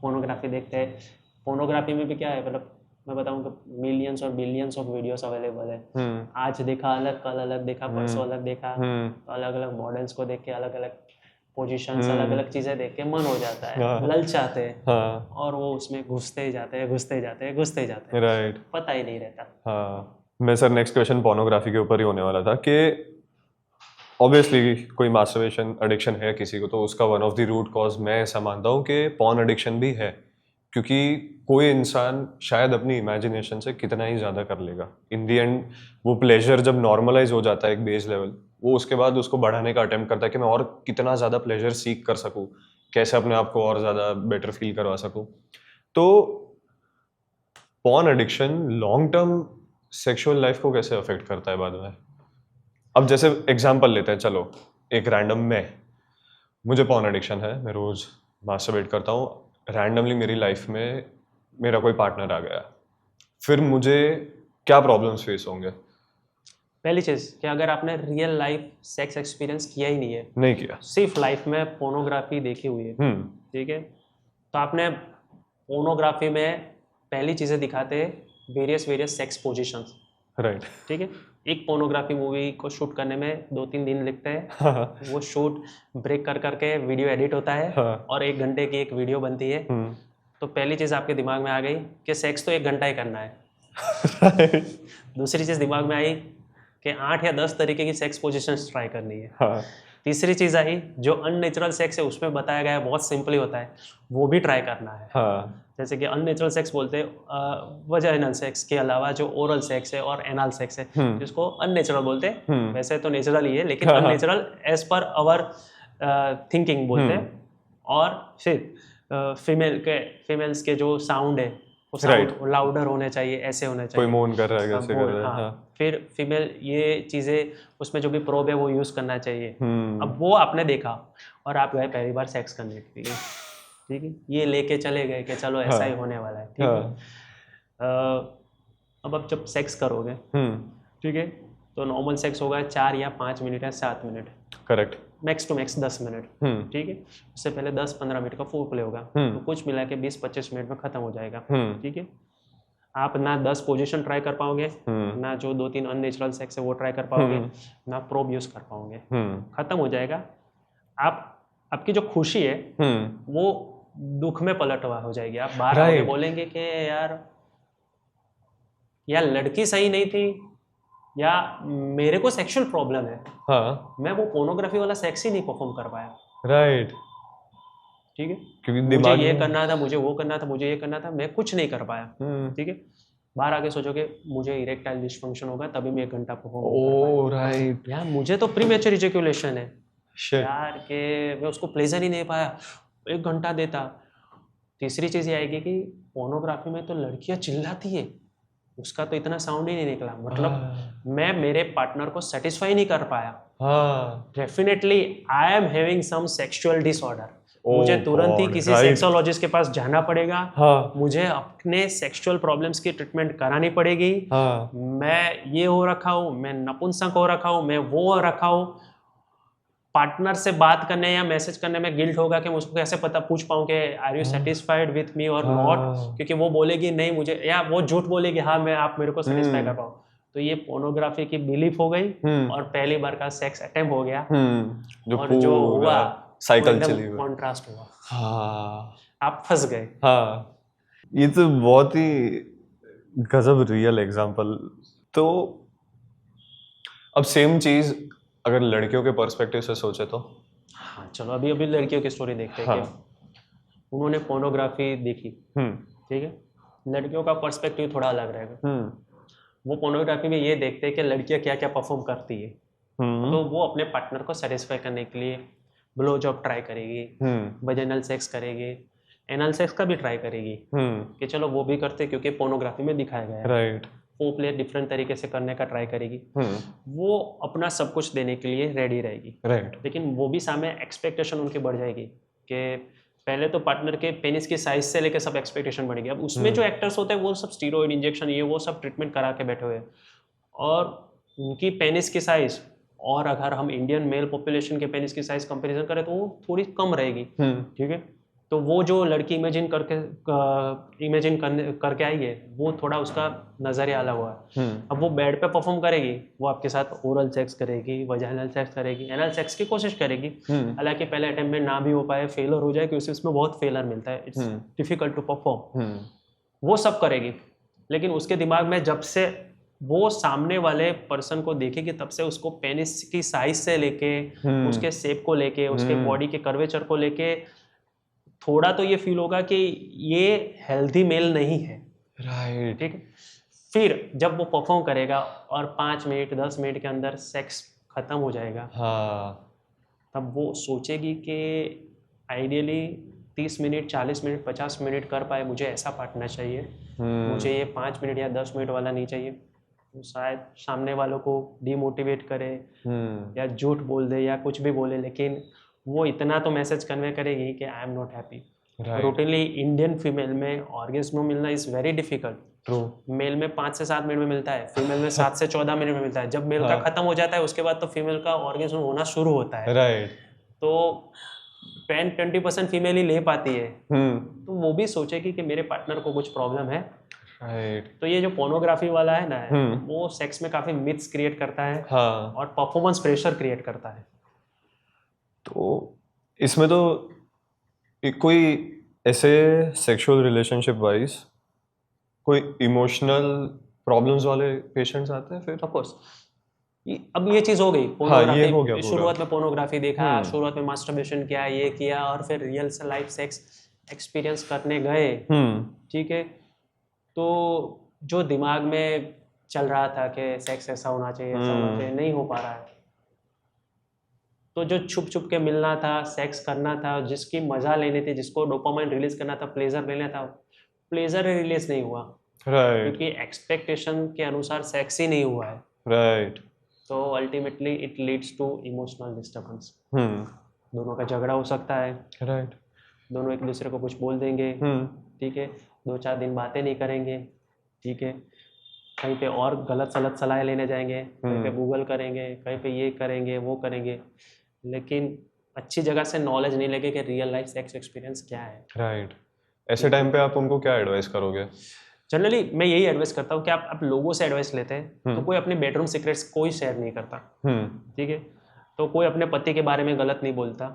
पोर्नोग्राफी देखते हैं। पोर्नोग्राफी में भी क्या है, मतलब मैं बताऊँ कि मिलियंस और बिलियंस ऑफ वीडियोस अवेलेबल है। आज देखा अलग, कल अलग देखा, परसों अलग देखा, तो अलग अलग मॉडल्स को देख के अलग अलग पोजीशंस, अलग अलग चीजें देख के मन हो जाता है, ललचाते हैं, और वो उसमें घुसते ही जाते हैं, राइट, पता ही नहीं रहता। हाँ। मैं सर नेक्स्ट क्वेश्चन पोर्नोग्राफी के ऊपर ही होने वाला था कि ऑब्वियसली कोई मास्टरबेशन एडिक्शन है किसी को, तो उसका one of the root cause मैं ऐसा मानता हूँ कि पॉर्न एडिक्शन भी है, क्योंकि कोई इंसान शायद अपनी इमेजिनेशन से कितना ही ज़्यादा कर लेगा, इन दी एंड वो प्लेजर जब नॉर्मलाइज हो जाता है एक बेस लेवल, वो उसके बाद उसको बढ़ाने का अटेम्प्ट करता है कि मैं और कितना ज़्यादा प्लेजर सीख कर सकूँ, कैसे अपने आप को और ज़्यादा बेटर फील करवा सकूँ। तो porn addiction long term sexual life को कैसे अफेक्ट करता है बाद में? अब जैसे एग्जांपल लेते हैं, चलो एक रैंडम मुझे पॉर्न एडिक्शन है, मैं रोज़ मास्टरबेट करता हूँ, रैंडमली मेरी लाइफ में मेरा कोई पार्टनर आ गया, फिर मुझे क्या प्रॉब्लम्स फेस होंगे? पहली चीज़ कि अगर आपने रियल लाइफ सेक्स एक्सपीरियंस किया ही नहीं किया, सिर्फ लाइफ में पोर्नोग्राफी देखी हुई है, ठीक है, तो आपने पोर्नोग्राफी में पहली चीज़ें दिखाते हैं वेरियस सेक्स पोजीशंस, राइट, ठीक है। एक पोर्नोग्राफी मूवी को शूट करने में 2-3 दिन लगते हैं, वो शूट ब्रेक कर करके वीडियो एडिट होता है, और 1 घंटे की एक वीडियो बनती है। तो पहली चीज़ आपके दिमाग में आ गई कि सेक्स तो 1 घंटा ही करना है। दूसरी चीज़ दिमाग में आई कि 8 या 10 तरीके की सेक्स पोजीशंस ट्राई करनी है। तीसरी चीज़ आई, जो अननेचुरल सेक्स है उसमें बताया गया है बहुत सिंपली होता है, वो भी ट्राई करना है। जैसे कि अननेचुरल सेक्स बोलते हैं वजाइनल सेक्स के अलावा जो ओरल सेक्स है और एनाल सेक्स है, जिसको अननेचुरल बोलते हैं। वैसे तो नेचुरल ही है, लेकिन unnatural as per our thinking बोलते हैं। और फिर फीमेल्स के जो साउंड है वो साउंड लाउडर होने चाहिए, ऐसे होने चाहिए, कोई मोन कर रहा है, कैसे कर रहा है। हाँ। फिर फीमेल ये चीज़ें, उसमें जो भी प्रोब है वो यूज़ करना चाहिए। अब वो आपने देखा और आप गए पहली बार सेक्स करने के लिए, ठीक है, ये लेके चले गए कि चलो ऐसा ही होने वाला है, ठीक है। अब आप जब सेक्स करोगे, ठीक है, तो नॉर्मल सेक्स होगा 4 या 5 मिनट या 7 minute, correct, max to max 10 minute, ठीक है। उससे पहले 10-15 मिनट का फोर प्ले होगा, तो कुछ मिला के 20-25 मिनट में खत्म हो जाएगा, ठीक है। आप ना 10 पोजीशन ट्राई कर पाओगे, ना जो 2-3 अननेचुरल सेक्स है वो ट्राई कर पाओगे, ना प्रोब यूज कर पाओगे, खत्म हो जाएगा। आपकी जो खुशी है वो दुख में पलटवा हो जाएगी। आप बाहर आके बोलेंगे कि यार लड़की सही नहीं थी, या मेरे को सेक्सुअल प्रॉब्लम है, मैं वो पोर्नोग्राफी वाला सेक्स ही नहीं परफॉर्म कर पाया, राइट, ठीक है, क्योंकि मुझे ये करना था, मुझे वो करना था, मुझे ये करना था, मैं कुछ नहीं कर पाया, ठीक है। बाहर आके सोचोगे मुझे इरेक्टाइल डिसफंक्शन होगा तभी मैं 1 घंटा परफॉर्म कर पाया, राइट, यार मुझे तो प्रीमेच्योर इजैक्यूलेशन है यार, के मैं उसको प्लेजर ही नहीं पाया, 1 घंटा देता। तीसरी चीज़ ये आएगी कि पोर्नोग्राफी में तो लड़कियां चिल्लाती है, उसका तो इतना साउंड ही नहीं निकला, मतलब मैं मेरे पार्टनर को सेटिस्फाई नहीं कर पाया, definitely I am having some sexual disorder, मुझे तुरंत ही किसी सेक्सोलॉजिस्ट के पास जाना पड़ेगा, मुझे अपने सेक्सुअल प्रॉब्लम्स की ट्रीटमेंट करानी पड़ेगी। मैं ये हो रखा हूँ, मैं नपुंसक हो रखा हूँ, मैं वो हो रखा हूँ। पार्टनर से बात करने या मैसेज करने में गिल्ट होगा कि मुझको कैसे पता पूछ पाऊँ कि are you satisfied with me और नॉट, क्योंकि वो बोलेगी नहीं मुझे, या वो झूठ बोलेगी हाँ मैं आप मेरे को सेटिस्फाई कर पाऊँ। तो ये पोर्नोग्राफी की बिलीफ हो गई और पहली बार का सेक्स अटेम्प्ट हो गया, और जो हुआ साइकिल चली हुई, कॉन्ट्रास्ट हुआ, आप फंस गए। ये तो बहुत ही गजब रियल एग्जांपल। तो अब सेम चीज अगर लड़कियों के पर्सपेक्टिव से सोचे तो, हाँ चलो अभी लड़कियों की स्टोरी देखते हैं। उन्होंने पोर्नोग्राफी देखी, ठीक है, लड़कियों का पर्सपेक्टिव थोड़ा अलग रहेगा। वो पोर्नोग्राफी में ये देखते हैं कि लड़कियां क्या क्या परफॉर्म करती है, तो वो अपने पार्टनर को सेटिस्फाई करने के लिए ब्लो जॉब ट्राई करेगी, वजाइनल सेक्स करेगी, एनल सेक्स का भी ट्राई करेगी, कि चलो वो भी करते क्योंकि पोर्नोग्राफी में दिखाया गया है, राइट। वो प्ले डिफरेंट तरीके से करने का ट्राई करेगी, वो अपना सब कुछ देने के लिए रेडी रहेगी, राइट। लेकिन वो भी सामने एक्सपेक्टेशन उनकी बढ़ जाएगी कि पहले तो पार्टनर के पेनिस की साइज से लेकर सब एक्सपेक्टेशन बढ़ेगी। अब उसमें जो एक्टर्स होते हैं वो सब स्टीरॉइड इंजेक्शन ये वो सब ट्रीटमेंट करा के बैठे हुए हैं, और उनकी पेनिस की साइज, और अगर हम इंडियन मेल पॉपुलेशन के पेनिस की साइज कंपैरिजन करें तो वो थोड़ी कम रहेगी, ठीक है। तो वो जो लड़की इमेजिन करके आई है, वो थोड़ा उसका नजरिया अलग हुआ है। अब वो बेड पे परफॉर्म करेगी, वो आपके साथ ओरल सेक्स करेगी, वजाइनल सेक्स करेगी, एनल सेक्स की कोशिश करेगी, हालांकि पहले अटेम्प्ट में ना भी हो पाए, फेलर हो जाए, क्योंकि उसमें बहुत फेलर मिलता है, इट्स डिफिकल्ट टू परफॉर्म, वो सब करेगी। लेकिन उसके दिमाग में जब से वो सामने वाले पर्सन को देखेगी, तब से उसको पेनिस की साइज से लेके, उसके शेप को लेके, उसके बॉडी के कर्वेचर को लेके थोड़ा तो ये फील होगा कि ये हेल्दी मेल नहीं है। राइट। ठीक है, फिर जब वो परफॉर्म करेगा और 5 मिनट 10 मिनट के अंदर सेक्स खत्म हो जाएगा, हाँ, तब वो सोचेगी कि आइडियली 30 मिनट 40 मिनट 50 मिनट कर पाए, मुझे ऐसा पार्टनर चाहिए, मुझे ये 5 मिनट या 10 मिनट वाला नहीं चाहिए। तो शायद सामने वालों को डिमोटिवेट करे या झूठ बोल दे या कुछ भी बोले, लेकिन वो इतना तो मैसेज कन्वे करेगी कि I am not happy. Routinely Indian female में ऑर्गेज्म मिलना is very difficult. True. Male में 5 से 7 मिनट में मिलता है, फीमेल में 7 से 14 मिनट में मिलता है। जब मेल का खत्म हो जाता है, उसके बाद तो फीमेल का ऑर्गेज्म होना शुरू होता है। राइट। तो 10-20% फीमेल ही ले पाती है, तो वो भी सोचेगी कि मेरे पार्टनर को कुछ प्रॉब्लम है। राइट। तो ये जो पोर्नोग्राफी वाला है ना, वो सेक्स में काफी मिथ्स क्रिएट करता है और परफॉर्मेंस प्रेशर क्रिएट करता है। तो इसमें तो कोई ऐसे सेक्सुअल रिलेशनशिप वाइज कोई इमोशनल प्रॉब्लम्स वाले पेशेंट्स आते हैं फिर? ऑफ कोर्स, अब ये चीज हो गई ये हो गया पोर्नोग्राफी। शुरुआत में पोर्नोग्राफी देखा, शुरुआत में मास्टरबेशन किया, ये किया, और फिर रियल लाइफ सेक्स एक्सपीरियंस करने गए। ठीक है, तो जो दिमाग में चल रहा था कि सेक्स ऐसा होना चाहिए, ऐसा होना चाहिए, नहीं हो पा रहा है। तो जो छुप छुप के मिलना था, सेक्स करना था, जिसकी मजा लेनी थी, जिसको डोपामाइन रिलीज करना था, प्लेजर लेना था, प्लेजर रिलीज नहीं हुआ। क्योंकि एक्सपेक्टेशन के अनुसार सेक्स ही नहीं हुआ है। राइट। तो ultimately it leads to emotional disturbance. दोनों का झगड़ा हो सकता है। राइट। दोनों एक दूसरे को कुछ बोल देंगे। ठीक है, 2-4 दिन बातें नहीं करेंगे। ठीक है, कहीं पे और गलत सलत सलाह लेने जाएंगे, कहीं पे गूगल करेंगे, कहीं पे ये करेंगे, वो करेंगे, लेकिन अच्छी जगह से नॉलेज नहीं लेके कि रियल लाइफ सेक्स एक्सपीरियंस क्या है। राइट। ऐसे टाइम पे आप उनको क्या एडवाइस करोगे? जनरली मैं यही एडवाइस करता हूँ कि आप लोगों से एडवाइस लेते हैं तो कोई अपने बेडरूम सीक्रेट्स कोई शेयर नहीं करता। ठीक है, तो कोई अपने पति के बारे में गलत नहीं बोलता,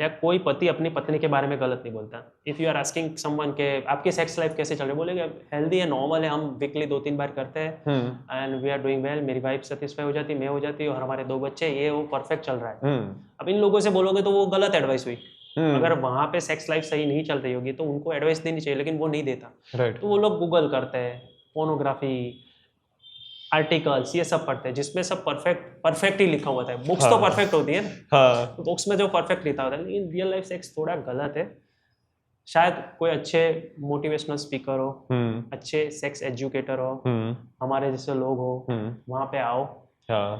या कोई पति अपनी पत्नी के बारे में गलत नहीं बोलता। If you are asking someone के आपकी सेक्स लाइफ कैसे चल रही है, बोलेंगे हेल्दी है, नॉर्मल है, हम वीकली 2-3 बार करते हैं and we are doing well, मेरी वाइफ सेटिस्फाई हो जाती, मैं हो जाती, और हमारे 2 बच्चे, ये वो परफेक्ट चल रहा है। अब इन लोगों से बोलोगे तो वो गलत एडवाइस हुई। अगर वहां पे सेक्स लाइफ सही नहीं चल रही होगी तो उनको एडवाइस देनी चाहिए, लेकिन वो नहीं देता। तो वो लोग गूगल करते हैं, पोर्नोग्राफी आर्टिकल्स ये सब पढ़ते हैं, जिसमें सब परफेक्ट ही लिखा होता है। बुक्स तो परफेक्ट होती है ना, तो बुक्स में जो परफेक्ट लिखा होता है, लेकिन रियल लाइफ सेक्स थोड़ा गलत है। शायद कोई अच्छे मोटिवेशनल स्पीकर हो, अच्छे सेक्स एजुकेटर हो, हमारे जैसे लोग हो, वहाँ पे आओ,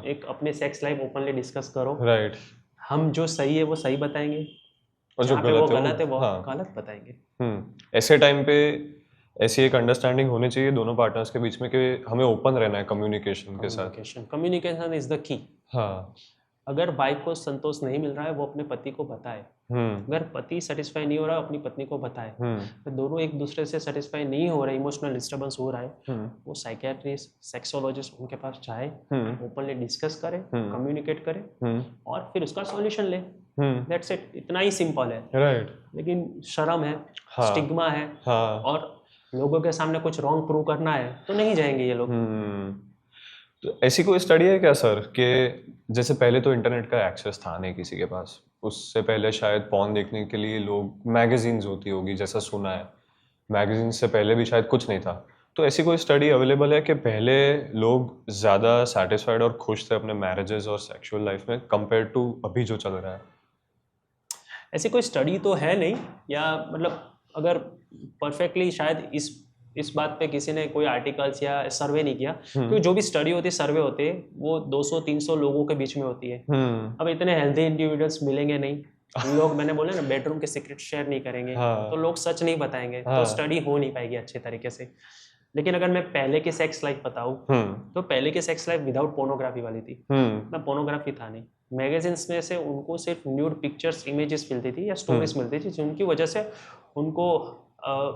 एक अपनी सेक्स लाइफ ओपनली डिस्कस करो। राइट। हम जो सही है वो सही बताएंगे, और जो गलत है वो गलत बताएंगे। ऐसे टाइम पे ऐसी एक अंडरस्टैंडिंग होनी चाहिए दोनों पार्टनर्स के बीच में कि हमें ओपन रहना है कम्युनिकेशन के साथ। Communication is the key. हाँ, अगर वाइफ को संतोष नहीं मिल रहा है, वो अपने पति को बताए। अगर पति सेटिस्फाई नहीं हो रहा है, अपनी पत्नी को बताए। तो दोनों एक दूसरे से सेटिस्फाई नहीं हो रहे, इमोशनल डिस्टर्बेंस हो रहा है, वो साइकियाट्रिस्ट, सेक्सोलॉजिस्ट उनके पास जाए, ओपनली डिस्कस करे, कम्युनिकेट करे, और फिर उसका सॉल्यूशन ले। दैट्स इट, इतना ही सिंपल है। राइट। लेकिन शर्म है, स्टिग्मा है, और लोगों के सामने कुछ रॉन्ग प्रूव करना है तो नहीं जाएंगे ये लोग। तो ऐसी कोई स्टडी है क्या सर कि जैसे पहले तो इंटरनेट का एक्सेस था नहीं किसी के पास, उससे पहले शायद पॉर्न देखने के लिए लोग मैगजीन्स होती होगी, जैसा सुना है, मैगजीन्स से पहले भी शायद कुछ नहीं था। तो ऐसी कोई स्टडी अवेलेबल है कि पहले लोग ज़्यादा सेटिस्फाइड और खुश थे अपने मैरिजेस और सेक्सुअल लाइफ में कंपेयर टू अभी जो चल रहा है? ऐसी कोई स्टडी तो है नहीं, या मतलब अगर परफेक्टली शायद इस बात पे किसी ने कोई आर्टिकल्स या सर्वे नहीं किया, क्योंकि जो भी स्टडी होती है, सर्वे होते हैं, वो 200-300 लोगों के बीच में होती है। अब इतने हेल्दी इंडिविजुअल्स मिलेंगे नहीं। लोग, मैंने बोला ना, बेडरूम के सीक्रेट शेयर नहीं करेंगे, तो लोग सच नहीं बताएंगे, तो स्टडी हो नहीं पाएगी अच्छे तरीके से। लेकिन अगर मैं पहले की सेक्स लाइफ बताऊँ तो पहले की सेक्स लाइफ विदाउट पोर्नोग्राफी वाली थी। ना पोर्नोग्राफी था नहीं, मैगजीन्स में से उनको सिर्फ न्यूड पिक्चर्स इमेजेस मिलती थी या स्टोरीज मिलती थी, जिनकी वजह से उनको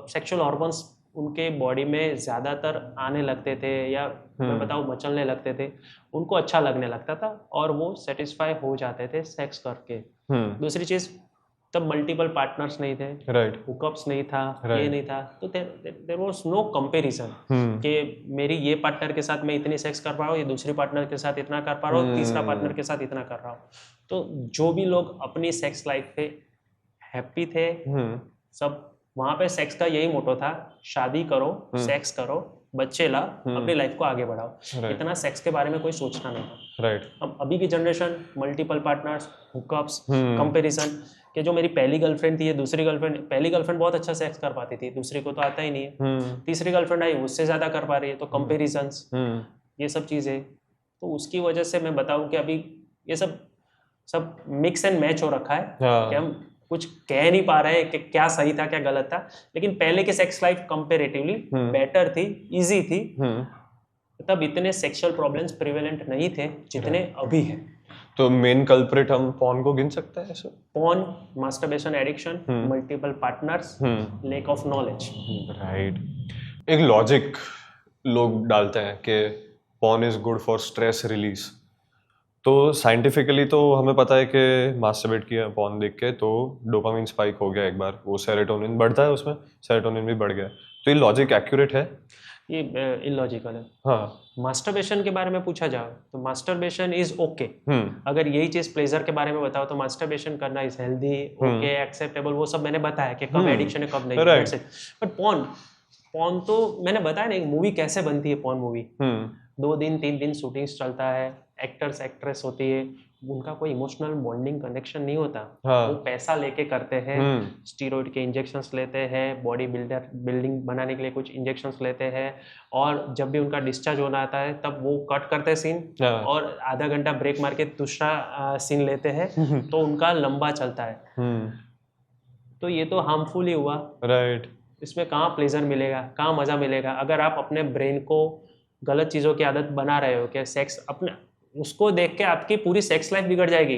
सेक्सुअल हॉर्मोन्स उनके बॉडी में ज़्यादातर आने लगते थे, या मैं बताऊँ मचलने लगते थे, उनको अच्छा लगने लगता था और वो सेटिस्फाई हो जाते थे सेक्स करके। दूसरी चीज़, तब मल्टीपल पार्टनर्स नहीं थे, राइट, हुकअप्स नहीं था, ये नहीं था, तो देयर वाज नो कंपैरिजन कि मेरी ये पार्टनर के साथ मैं इतनी सेक्स कर पा रहा हूँ, ये दूसरी पार्टनर के साथ इतना कर पा रहा हूँ, तीसरा पार्टनर के साथ इतना कर रहा हूँ। तो जो भी लोग अपनी सेक्स लाइफ पे हैप्पी थे, सब वहाँ पे सेक्स का यही मोटो था, शादी करो, सेक्स करो, बच्चे ला, अपनी लाइफ को आगे बढ़ाओ। इतना सेक्स के बारे में कोई सोचना नहीं था। राइट। अब अभी की generation multiple partners, hookups, comparison, कि जो मेरी पहली गर्लफ्रेंड थी, ये दूसरी गर्लफ्रेंड, पहली गर्लफ्रेंड बहुत अच्छा सेक्स कर पाती थी, दूसरी को तो आता ही नहीं है, तीसरी गर्लफ्रेंड आई उससे ज्यादा कर पा रही है, तो कंपैरिजंस, ये सब चीजें, तो उसकी वजह से मैं बताऊं कि अभी ये सब मिक्स एंड मैच हो रखा है कि हम कुछ कह नहीं पा रहे कि क्या सही था क्या गलत था। लेकिन पहले की सेक्स लाइफ कंपेरेटिवली बेटर थी, इजी थी, तब इतने सेक्सुअल प्रॉब्लम्स प्रिवेलेंट नहीं थे जितने अभी है। तो मेन कल्प्रिट हम पॉर्न को गिन सकते हैं ऐसे? Porn, masturbation addiction, multiple partners, lack of knowledge. Right. एक लॉजिक लोग डालते हैं कि porn is good for stress release. तो साइंटिफिकली तो हमें पता है कि मास्टरबेट किया पॉर्न देख के तो डोपामिन स्पाइक हो गया एक बार, वो सेरोटोनिन बढ़ता है, उसमें सेरोटोनिन भी बढ़ गया। तो ये लॉजिक एक्यूरेट है? ये इलॉजिकल है। हाँ। मास्टरबेशन के बारे में पूछा जाए तो मास्टरबेशन इज ओके। अगर यही चीज प्लेजर के बारे में बताओ तो मास्टरबेशन करना इज हेल्दी, ओके, एक्सेप्टेबल, वो सब मैंने बताया कि कब एडिक्शन है कब नहीं। बट पॉर्न तो मैंने बताया ना, एक मूवी कैसे बनती है पॉर्न मूवी, 2 दिन 3 दिन शूटिंग्स चलता है, एक्टर्स एक्ट्रेस होती है, उनका कोई इमोशनल बॉन्डिंग कनेक्शन नहीं होता। वो पैसा लेके करते हैं, स्टीरॉइड के इंजेक्शंस लेते हैं, बॉडी बिल्डिंग बनाने के लिए कुछ इंजेक्शंस लेते हैं, और जब भी उनका डिस्चार्ज होना आता है तब वो कट करते हैं सीन और आधा घंटा ब्रेक मार के दूसरा सीन लेते हैं, तो उनका लंबा चलता है। तो ये तो हार्मफुल ही हुआ। राइट। इसमें कहाँ प्लेजर मिलेगा, कहाँ मजा मिलेगा? अगर आप अपने ब्रेन को गलत चीजों की आदत बना रहे हो कि सेक्स, अपने उसको देख के आपकी पूरी सेक्स लाइफ बिगड़ जाएगी।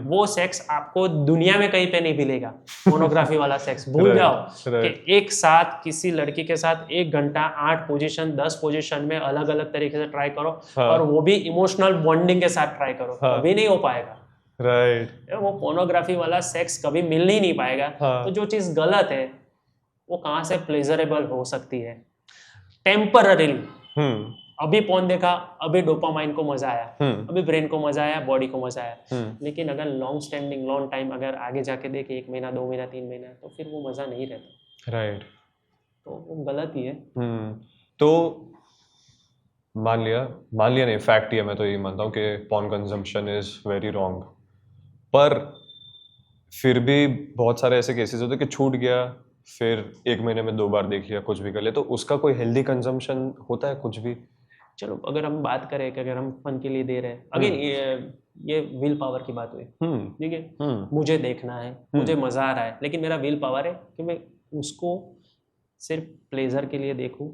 वो सेक्स आपको दुनिया में कहीं पे नहीं मिलेगा। पोर्नोग्राफी वाला सेक्स भूल जाओ कि एक साथ किसी लड़की के साथ 1 घंटा 8 पोजीशन 10 पोजीशन में अलग अलग तरीके से ट्राई करो, और वो भी इमोशनल बॉन्डिंग के साथ ट्राई करो, कभी नहीं हो पाएगा। राइट। वो पोर्नोग्राफी वाला सेक्स कभी मिल ही नहीं पाएगा। तो जो चीज गलत है वो कहाँ से प्लेजरेबल हो सकती है? टेम्पररीली। अभी पॉर्न देखा, अभी डोपामाइन को मजा आया, अभी ब्रेन को मजा आया, बॉडी को मजा आया, लेकिन अगर लॉन्ग स्टैंडिंग लॉन्ग टाइम अगर आगे जाके देखे 1 महीना 2 महीना 3 महीना, तो फिर वो मजा नहीं रहता। राइट। तो वो गलत ही है। तो मान लिया नहीं, फैक्ट ही है, मैं तो यही मानता हूँ कि porn consumption is very wrong, पर फिर भी बहुत सारे ऐसे केसेस होते हैं कि छूट गया, फिर 1 महीने में 2 बार देख लिया, कुछ भी कर लिया, तो उसका कोई हेल्दी कंजम्पशन होता है कुछ भी? चलो अगर हम बात करें कि अगर हम फन के लिए दे रहे हैं, अगेन ये विल पावर की बात हुई, ठीक है, मुझे देखना है, मुझे मजा आ रहा है, लेकिन मेरा विल पावर है कि मैं उसको सिर्फ प्लेजर के लिए देखूं,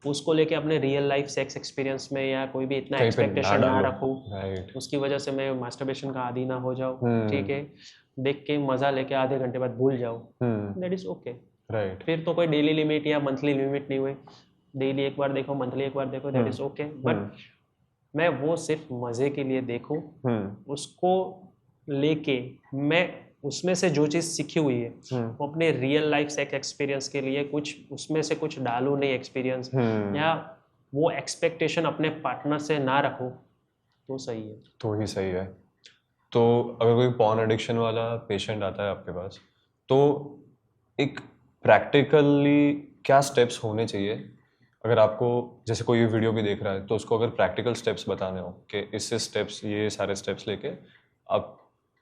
उसको लेके अपने रियल लाइफ सेक्स एक्सपीरियंस में या कोई भी इतना एक्सपेक्टेशन ना रखूं, उसकी वजह से मैं मास्टरबेशन का आदी ना हो जाऊं, ठीक है, देख के मजा लेके आधे घंटे बाद भूल जाऊं, दैट इज ओके। राइट। फिर तो कोई डेली लिमिट या मंथली लिमिट नहीं हुई, डेली 1 बार देखो, मंथली 1 बार देखो, दैट इज ओके। बट मैं वो सिर्फ मजे के लिए देखूं, उसको लेके मैं उसमें से जो चीज़ सीखी हुई है वो अपने रियल लाइफ सेक्स एक्सपीरियंस के लिए कुछ उसमें से कुछ डालूं नहीं एक्सपीरियंस, या वो एक्सपेक्टेशन अपने पार्टनर से ना रखूं, तो सही है। तो ही सही है। तो अगर कोई पॉर्न एडिक्शन वाला पेशेंट आता है आपके पास, तो एक प्रैक्टिकली क्या स्टेप्स होने चाहिए? अगर आपको जैसे कोई वीडियो भी देख रहा है तो उसको अगर प्रैक्टिकल स्टेप्स बताने हो कि इससे स्टेप्स, ये सारे स्टेप्स लेके आप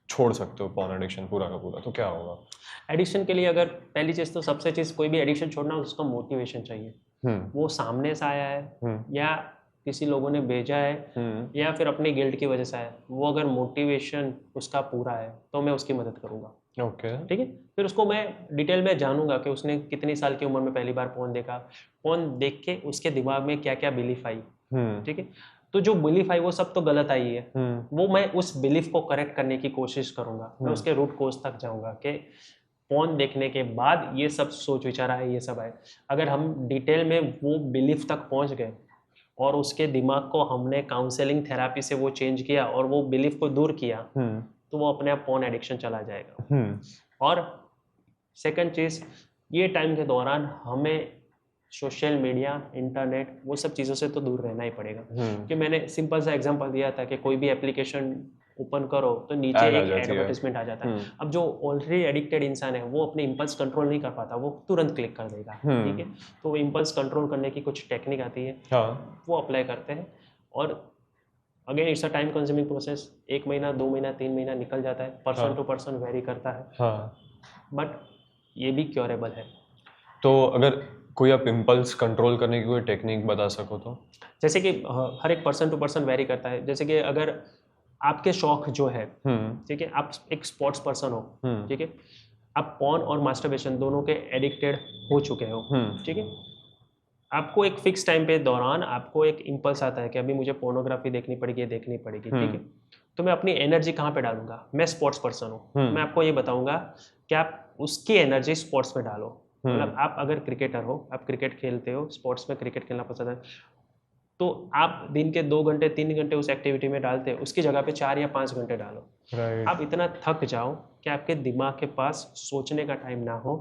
छोड़ सकते हो पॉर्न एडिक्शन पूरा का पूरा, तो क्या होगा? एडिक्शन के लिए अगर पहली चीज़ तो सबसे चीज़, कोई भी एडिक्शन छोड़ना उसका मोटिवेशन चाहिए। वो सामने से आया है या किसी लोगों ने भेजा है या फिर अपने गिल्ट की वजह से आया है, वो अगर मोटिवेशन उसका पूरा है तो मैं उसकी मदद करूँगा। ओके। ठीक है। फिर उसको मैं डिटेल में जानूंगा कि उसने कितनी साल की उम्र में पहली बार फोन देखा, फोन देख के उसके दिमाग में क्या क्या बिलीफ आई। ठीक है। तो जो बिलीफ आई वो सब तो गलत आई है, वो मैं उस बिलीफ को करेक्ट करने की कोशिश करूंगा। मैं उसके रूट कोज तक जाऊंगा कि फोन देखने के बाद ये सब सोच विचार आए, ये सब आए। अगर हम डिटेल में वो बिलीफ तक पहुंच गए और उसके दिमाग को हमने काउंसलिंग थेरापी से वो चेंज किया और वो बिलीफ को दूर किया, तो वो अपने आप फोन एडिक्शन चला जाएगा। और सेकंड चीज़, ये टाइम के दौरान हमें सोशल मीडिया, इंटरनेट, वो सब चीज़ों से तो दूर रहना ही पड़ेगा। कि मैंने सिंपल सा एग्जांपल दिया था कि कोई भी एप्लीकेशन ओपन करो तो नीचे एक एडवर्टाइजमेंट आ जाता है। अब जो ऑलरेडी एडिक्टेड इंसान है वो अपने इम्पल्स कंट्रोल नहीं कर पाता, वो तुरंत क्लिक कर देगा। ठीक है। तो वो इम्पल्स कंट्रोल करने की कुछ टेक्निक आती है, वो अप्लाई करते हैं। और again it's a time consuming process. 1 महीना, 2 महीना, 3 महीना निकल जाता है, पर्सन टू पर्सन वेरी करता है, बट ये भी क्योरेबल है। तो अगर कोई आप इम्पल्स कंट्रोल करने की कोई टेक्निक बता सको तो? जैसे कि हर एक पर्सन टू पर्सन वेरी करता है। जैसे कि अगर आपके शौक जो है, ठीक है, आप एक स्पोर्ट्स पर्सन हो, ठीक है, आप पॉर्न और मास्टरबेशन दोनों के एडिक्टेड हो चुके हो, ठीक है, आपको एक फिक्स टाइम पे दौरान आपको एक इम्पल्स आता है कि अभी मुझे पोर्नोग्राफी देखनी पड़ेगी, ये देखनी पड़ेगी, ठीक है, तो मैं अपनी एनर्जी कहाँ पे डालूंगा? मैं स्पोर्ट्स पर्सन हूँ, मैं आपको ये बताऊंगा कि आप उसकी एनर्जी स्पोर्ट्स में डालो। मतलब आप अगर क्रिकेटर हो, आप क्रिकेट खेलते हो, स्पोर्ट्स में क्रिकेट खेलना पसंद है, तो आप दिन के 2 घंटे 3 घंटे उस एक्टिविटी में डालते हो, उसकी जगह पे 4 या 5 घंटे डालो। आप इतना थक जाओ कि आपके दिमाग के पास सोचने का टाइम ना हो,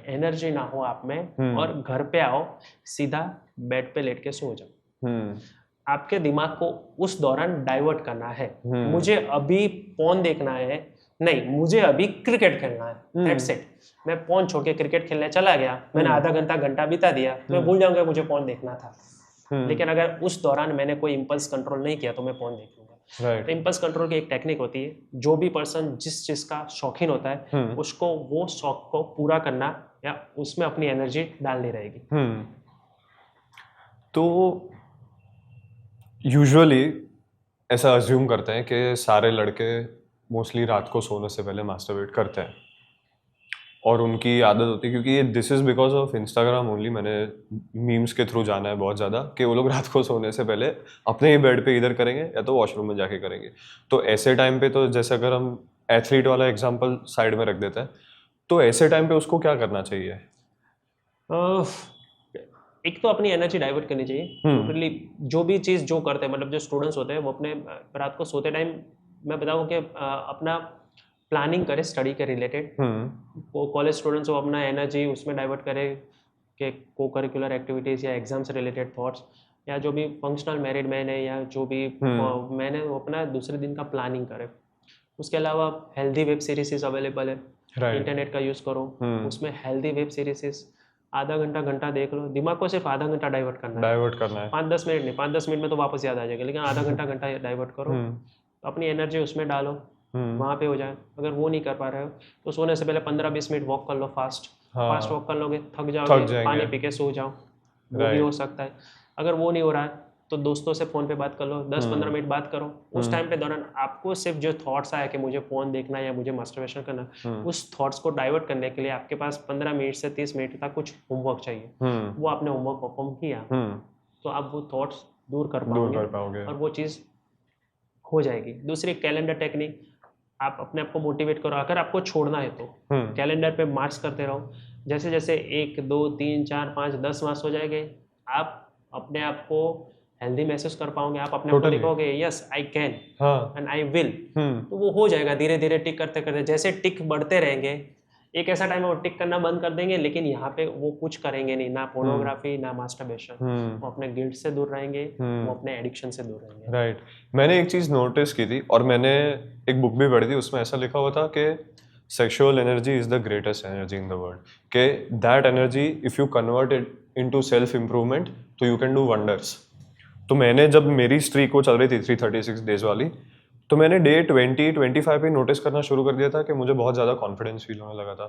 एनर्जी ना हो आप में, और घर पे आओ सीधा बेड पे लेट के सो जाओ। आपके दिमाग को उस दौरान डाइवर्ट करना है। मुझे अभी फोन देखना है नहीं, मुझे अभी क्रिकेट खेलना है, दैट्स इट। मैं फोन छोड़ के क्रिकेट खेलने चला गया, मैंने आधा घंटा बिता दिया, मैं भूल जाऊंगा मुझे फोन देखना था। लेकिन अगर उस दौरान मैंने कोई इम्पल्स कंट्रोल नहीं किया तो मैं फोन देख लूंगा। तो इम्पल्स कंट्रोल की एक टेक्निक होती है, जो भी पर्सन जिस चीज का शौकीन होता है उसको वो शौक को पूरा करना या उसमें अपनी एनर्जी डालनी रहेगी। तो यूजुअली ऐसा अज्यूम करते हैं कि सारे लड़के मोस्टली रात को सोने से पहले मास्टरबेट करते हैं, और उनकी आदत होती है, क्योंकि ये this is because of Instagram only, मैंने मीम्स के थ्रू जाना है बहुत ज़्यादा, कि वो लोग रात को सोने से पहले अपने ही बेड पे इधर करेंगे या तो वॉशरूम में जाके करेंगे। तो ऐसे टाइम पे, तो जैसे अगर हम एथलीट वाला एग्जांपल साइड में रख देते हैं, तो ऐसे टाइम पे उसको क्या करना चाहिए? एक तो अपनी एनर्जी डाइवर्ट करनी चाहिए। टोटली जो भी चीज़ जो करते हैं, मतलब जो स्टूडेंट्स होते हैं वो अपने रात को सोते टाइम, मैं बताऊँ कि अपना प्लानिंग करे स्टडी के रिलेटेड। वो कॉलेज स्टूडेंट्स हो, अपना एनर्जी उसमें डाइवर्ट करे कि को करिकुलर एक्टिविटीज़ या एग्जाम से रिलेटेड थॉट्स, या जो भी फंक्शनल मैरिड मैन है या जो भी मैन है, वो अपना दूसरे दिन का प्लानिंग करे। उसके अलावा हेल्दी वेब सीरीज अवेलेबल है, इंटरनेट का यूज़ करो, उसमें हेल्दी वेब सीरीज आधा घंटा देख लो। दिमाग को सिर्फ आधा घंटा डाइवर्ट करना है, 5-10 मिनट नहीं, 5-10 मिनट में तो वापस याद आ जाएगा, लेकिन आधा घंटा डाइवर्ट करो, अपनी एनर्जी उसमें डालो, वहाँ पे हो जाए। अगर वो नहीं कर पा रहे हो तो सोने से पहले 15-20 मिनट वॉक कर लो, फास्ट वॉक कर लोगे, थक जाओगे, पानी पी के सो जाओ, वो भी हो सकता है। अगर वो नहीं हो रहा है तो दोस्तों से फ़ोन पे बात कर लो, 10-15 मिनट बात करो। उस टाइम पे दौरान आपको सिर्फ जो थॉट्स आया कि मुझे फ़ोन देखना या मुझे मास्टरबेशन करना, उस थॉट्स को डाइवर्ट करने के लिए आपके पास 15 मिनट से 30 मिनट तक कुछ होमवर्क चाहिए। वो आपने होमवर्क परफॉर्म किया तो आप वो थॉट्स दूर कर पाओगे और वो चीज़ हो जाएगी। दूसरी कैलेंडर टेक्निक, आप अपने आप को मोटिवेट करो। अगर आपको छोड़ना है तो कैलेंडर पे मार्क्स करते रहो। जैसे जैसे 1, 2, 3, 4, 5, 10 मार्क्स हो जाएंगे, आप अपने आप को हेल्दी महसूस कर पाओगे। आप अपने आप को लिखोगे yes I can and I will, तो वो हो जाएगा। धीरे धीरे टिक करते करते जैसे टिक बढ़ते रहेंगे, एक ऐसा टाइम है वो टिक करना बंद कर देंगे, लेकिन यहाँ पे वो कुछ करेंगे नहीं, ना पोर्नोग्राफी ना मास्टरबेशन। वो अपने गिल्ट से दूर रहेंगे, वो अपने एडिक्शन से दूर रहेंगे। राइट। मैंने एक चीज़ नोटिस की थी, और मैंने एक बुक भी पढ़ी थी, उसमें ऐसा लिखा हुआ था कि sexual energy is the greatest energy in the world, कि that energy if you convert it into self improvement तो यू कैन डू वंडर्स। तो मैंने, जब मेरी स्ट्रीक वो चल रही थी 336 डेज वाली, तो मैंने डे 20-25 पे नोटिस करना शुरू कर दिया था कि मुझे बहुत ज़्यादा कॉन्फिडेंस फील होने लगा था।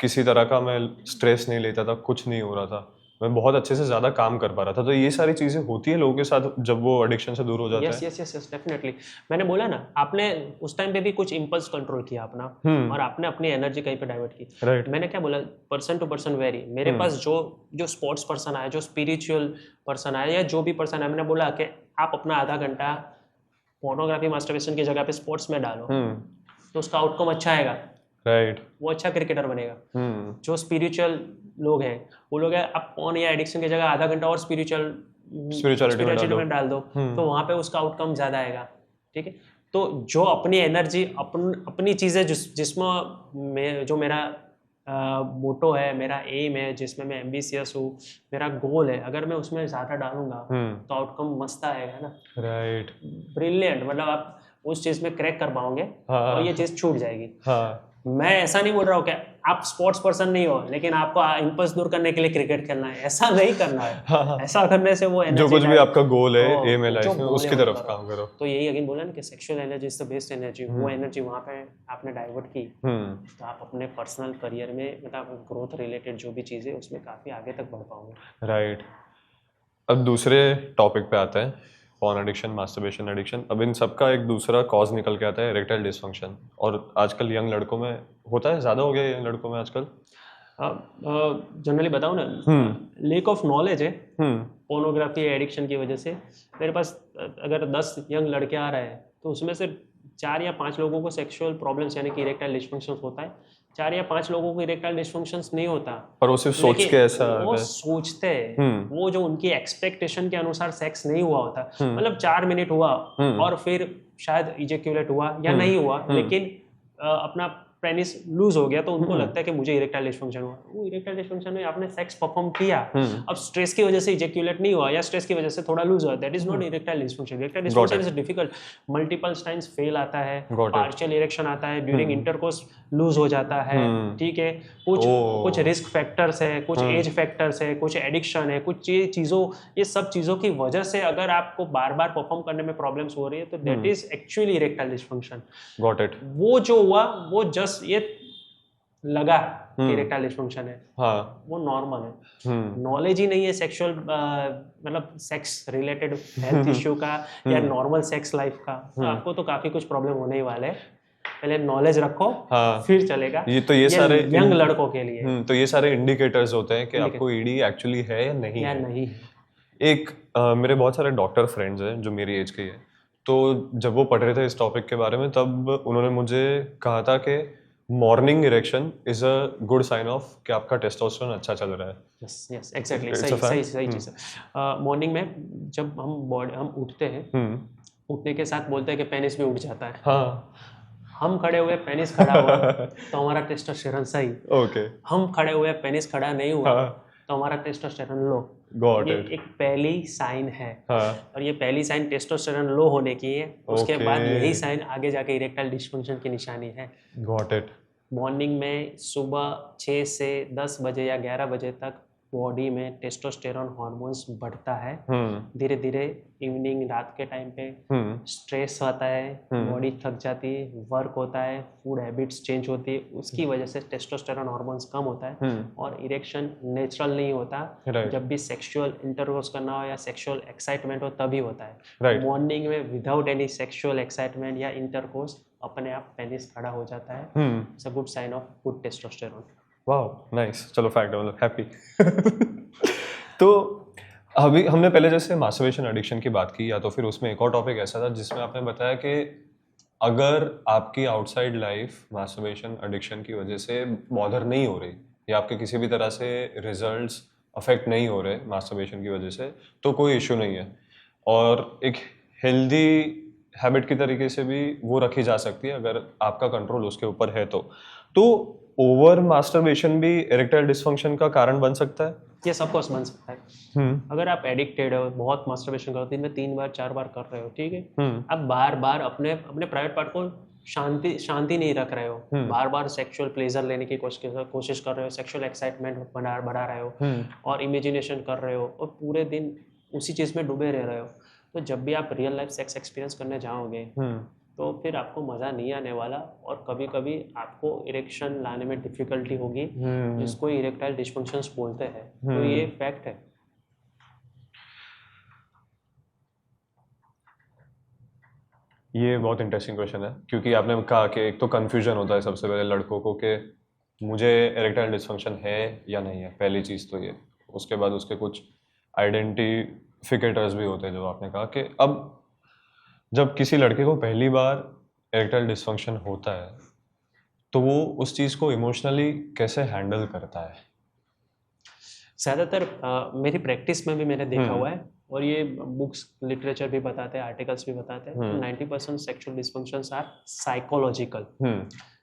किसी तरह का मैं स्ट्रेस नहीं लेता था, कुछ नहीं हो रहा था, मैं बहुत अच्छे से ज्यादा काम कर पा रहा था। तो ये सारी चीजें होती है लोगों के साथ जब वो एडिक्शन से दूर हो जाते यस हैं। Yes yes yes definitely. मैंने बोला ना, आपने उस टाइम पे भी कुछ इम्पल्स कंट्रोल किया अपना, और आपने अपनी एनर्जी कहीं पे डाइवर्ट की। राइट। मैंने क्या बोला, पर्सन टू पर्सन वेरी। मेरे पास जो जो स्पोर्ट्स पर्सन आया, जो स्पिरिचुअल पर्सन आया, या जो भी पर्सन आया, मैंने बोला कि आप अपना आधा घंटा पोर्नोग्राफी मास्टरबेशन की जगह पे स्पोर्ट्स में डालो, तो उसका आउटकम अच्छा आएगा। राइट। वो अच्छा क्रिकेटर बनेगा। जो स्पिरिचुअल लोग हैं, वो लोग हैं, आप फोन या एडिक्शन की जगह आधा घंटा और स्पिरिचुअलिटी में डाल दो, तो वहाँ पे उसका आउटकम ज़्यादा आएगा। ठीक है, तो जो अपनी एनर्जी, अपनी चीज़ें जिसमें जो मेरा मोटो है, मेरा एम है, जिसमें मैं एम्बिशियस हूँ, मेरा गोल है, अगर मैं उसमें ज़्यादा डालूंगा तो आउटकम मस्त आएगा ना। राइट। ब्रिलियंट, मतलब आप उस चीज़ में क्रैक कर पाओगे, हाँ। और ये चीज़ छूट जाएगी। हाँ। मैं ऐसा नहीं बोल रहा हूँ कि आप स्पोर्ट्स पर्सन नहीं हो, लेकिन आपको इंपल्स दूर करने के लिए क्रिकेट खेलना है, ऐसा नहीं करना है। हाँ। ऐसा करने से वो जो कुछ भी आपका गोल है, हाँ, एम है जो लाइफ में, गोल उसकी है वो तरफ करो। काम करो। तो यही अगेन बोला ना कि sexual energy is the best energy. वो एनर्जी वहाँ पे आपने डाइवर्ट की, तो आप अपने पर्सनल करियर में, मतलब ग्रोथ रिलेटेड जो भी चीज़ें, उसमें काफ़ी आगे तक बढ़ पाओगे। राइट। अब दूसरे टॉपिक पे आते हैं, पॉर्न एडिक्शन, मास्टरबेशन एडिक्शन। अब इन सबका एक दूसरा कॉज निकल के आता है इरेक्टाइल डिसफंक्शन, और आजकल यंग लड़कों में होता है, ज़्यादा हो गया यंग लड़कों में आजकल। जनरली बताऊँ ना, लेक ऑफ नॉलेज है पोर्नोग्राफी एडिक्शन की वजह से। मेरे पास अगर 10 यंग लड़के आ रहे हैं, तो उसमें से 4 या 5 लोगों को सेक्सुअल प्रॉब्लम्स यानी कि इरेक्टाइल डिसफंक्शंस होता है, 4 या 5 लोगों को इरेक्टाइल डिसफंक्शंस नहीं होता। पर वो सिर्फ सोच के ऐसा वो सोचते हैं, वो जो उनकी एक्सपेक्टेशन के अनुसार सेक्स नहीं हुआ होता, मतलब 4 मिनट हुआ और फिर शायद इजेक्यूलेट हुआ या नहीं हुआ, लेकिन अपना पेनिस लूज हो गया, तो उनको लगता है कि मुझे इरेक्टाइल डिसफंक्शन हुआ। वो इरेक्टाइल डिसफंक्शन में आपने सेक्स परफॉर्म किया, अब स्ट्रेस की वजह से इजेक्यूलेट नहीं हुआ, या स्ट्रेस की वजह से थोड़ा लूज हुआ, that is not erectile dysfunction. Erectile dysfunction is difficult, multiple times fail आता है, पार्शियल इरेक्शन आता है, ड्यूरिंग इंटरकोर्स लूज हो जाता है। ठीक है, कुछ रिस्क फैक्टर्स है, कुछ एज फैक्टर्स है, कुछ एडिक्शन है, कुछ चीज़ों, ये सब चीज़ों की वजह से अगर आपको बार बार परफॉर्म करने में प्रॉब्लम्स हो रही है, तो that is actually erectile dysfunction. Got it. वो जो हुआ, वो जस्ट ये लगा कि इरेक्टाइल डिसफंक्शन है, हाँ, वो नॉर्मल है। नॉलेज ही नहीं है सेक्सुअल, मतलब सेक्स रिलेटेड हेल्थ इश्यू का या नॉर्मल सेक्स लाइफ का, तो आपको तो काफी कुछ प्रॉब्लम होने ही वाले हैं। पहले नॉलेज रखो, हाँ, फिर चलेगा। ये सारे यंग लड़कों के लिए तो ये सारे इंडिकेटर्स होते हैं कि आपको ईडी एक्चुअली है या नहीं है। एक मेरे बहुत सारे डॉक्टर फ्रेंड्स हैं जो मेरी एज के हैं, तो जब वो पढ़ रहे थे इस टॉपिक के बारे में, तब उन्होंने मुझे कहा था कि morning erection is a good sign of कि आपका टेस्टोस्टेरोन अच्छा चल रहा है। यस यस एग्जैक्टली, सही चीज़ है। मॉर्निंग में जब हम उठते हैं, उठने के साथ बोलते हैं कि पेनिस भी उठ जाता है। हाँ, हम खड़े हुए पेनिस खड़ा हुआ तो हमारा टेस्टोस्टेरोन सही। ओके। हम खड़े हुए पेनिस खड़ा नहीं हुआ तो हमारा टेस्टोस्टेरोन लो। ये एक पहली साइन है। और ये पहली साइन टेस्टोस्टेरोन लो होने की है। उसके बाद यही साइन आगे जाके इरेक्टाइल डिसफंक्शन की निशानी है। Got it. मॉर्निंग में सुबह 6 से 10 बजे या 11 बजे तक बॉडी में टेस्टोस्टेरोन हार्मोन्स बढ़ता है। धीरे धीरे इवनिंग, रात के टाइम पे स्ट्रेस आता है, बॉडी थक जाती है, वर्क होता है, फूड हैबिट्स चेंज होती है, उसकी वजह से टेस्टोस्टेरोन हार्मोन्स कम होता है और इरेक्शन नेचुरल नहीं होता। जब भी सेक्सुअल इंटरकोर्स करना हो या सेक्सुअल एक्साइटमेंट हो तभी होता है। मॉर्निंग में विदाउट एनी सेक्सुअल एक्साइटमेंट या इंटरकोर्स अपने आप पेनिस खड़ा हो जाता है। It's a good sign of good testosterone. वाह, नाइस। चलो, फैक्ट मतलब हैप्पी। तो अभी हमने पहले जैसे मास्टरबेशन एडिक्शन की बात की, या तो फिर उसमें एक और टॉपिक ऐसा था जिसमें आपने बताया कि अगर आपकी आउटसाइड लाइफ मास्टरबेशन एडिक्शन की वजह से बॉदर नहीं हो रही, या आपके किसी भी तरह से रिजल्ट्स अफेक्ट नहीं हो रहे मास्टरबेशन की वजह से, तो कोई इशू नहीं है, और एक हेल्दी हैबिट की तरीके से भी वो रखी जा सकती है अगर आपका कंट्रोल उसके ऊपर है। तो ओवर मास्टरबेशन भी इरेक्टाइल डिसफंक्शन का कारण बन सकता है? ये सब कुछ बन सकता है। अगर आप एडिक्टेड हो, बहुत मास्टरबेशन करो, दिन में 3 बार 4 बार कर रहे हो, ठीक है, आप बार बार अपने प्राइवेट पार्ट को शांति नहीं रख रहे हो, बार बार सेक्सुअल प्लेजर लेने की कोशिश कर रहे हो, सेक्सुअल एक्साइटमेंट बढ़ा रहे हो और इमेजिनेशन कर रहे हो, और पूरे दिन उसी चीज़ में डूबे रह रहे हो, तो जब भी आप रियल लाइफ सेक्स एक्सपीरियंस करने जाओगे तो फिर आपको मज़ा नहीं आने वाला, और कभी कभी आपको इरेक्शन लाने में डिफिकल्टी होगी, जिसको इरेक्टाइल डिस्फंक्शंस बोलते हैं। तो ये फैक्ट है। ये बहुत इंटरेस्टिंग क्वेश्चन है, क्योंकि आपने कहा कि एक तो कंफ्यूजन होता है सबसे पहले लड़कों को कि मुझे इरेक्टाइल डिस्फंक्शन है या नहीं है, पहली चीज़ तो ये। उसके बाद उसके कुछ आइडेंटिफिकेटर्स भी होते हैं, जो आपने कहा कि अब जब किसी लड़के को पहली बार इरेक्टाइल डिस्फंक्शन होता है तो वो उस चीज़ को इमोशनली कैसे हैंडल करता है। ज़्यादातर मेरी प्रैक्टिस में भी मैंने देखा हुआ है, और ये बुक्स लिटरेचर भी बताते हैं, आर्टिकल्स भी बताते हैं, 90% sexual dysfunctions are psychological.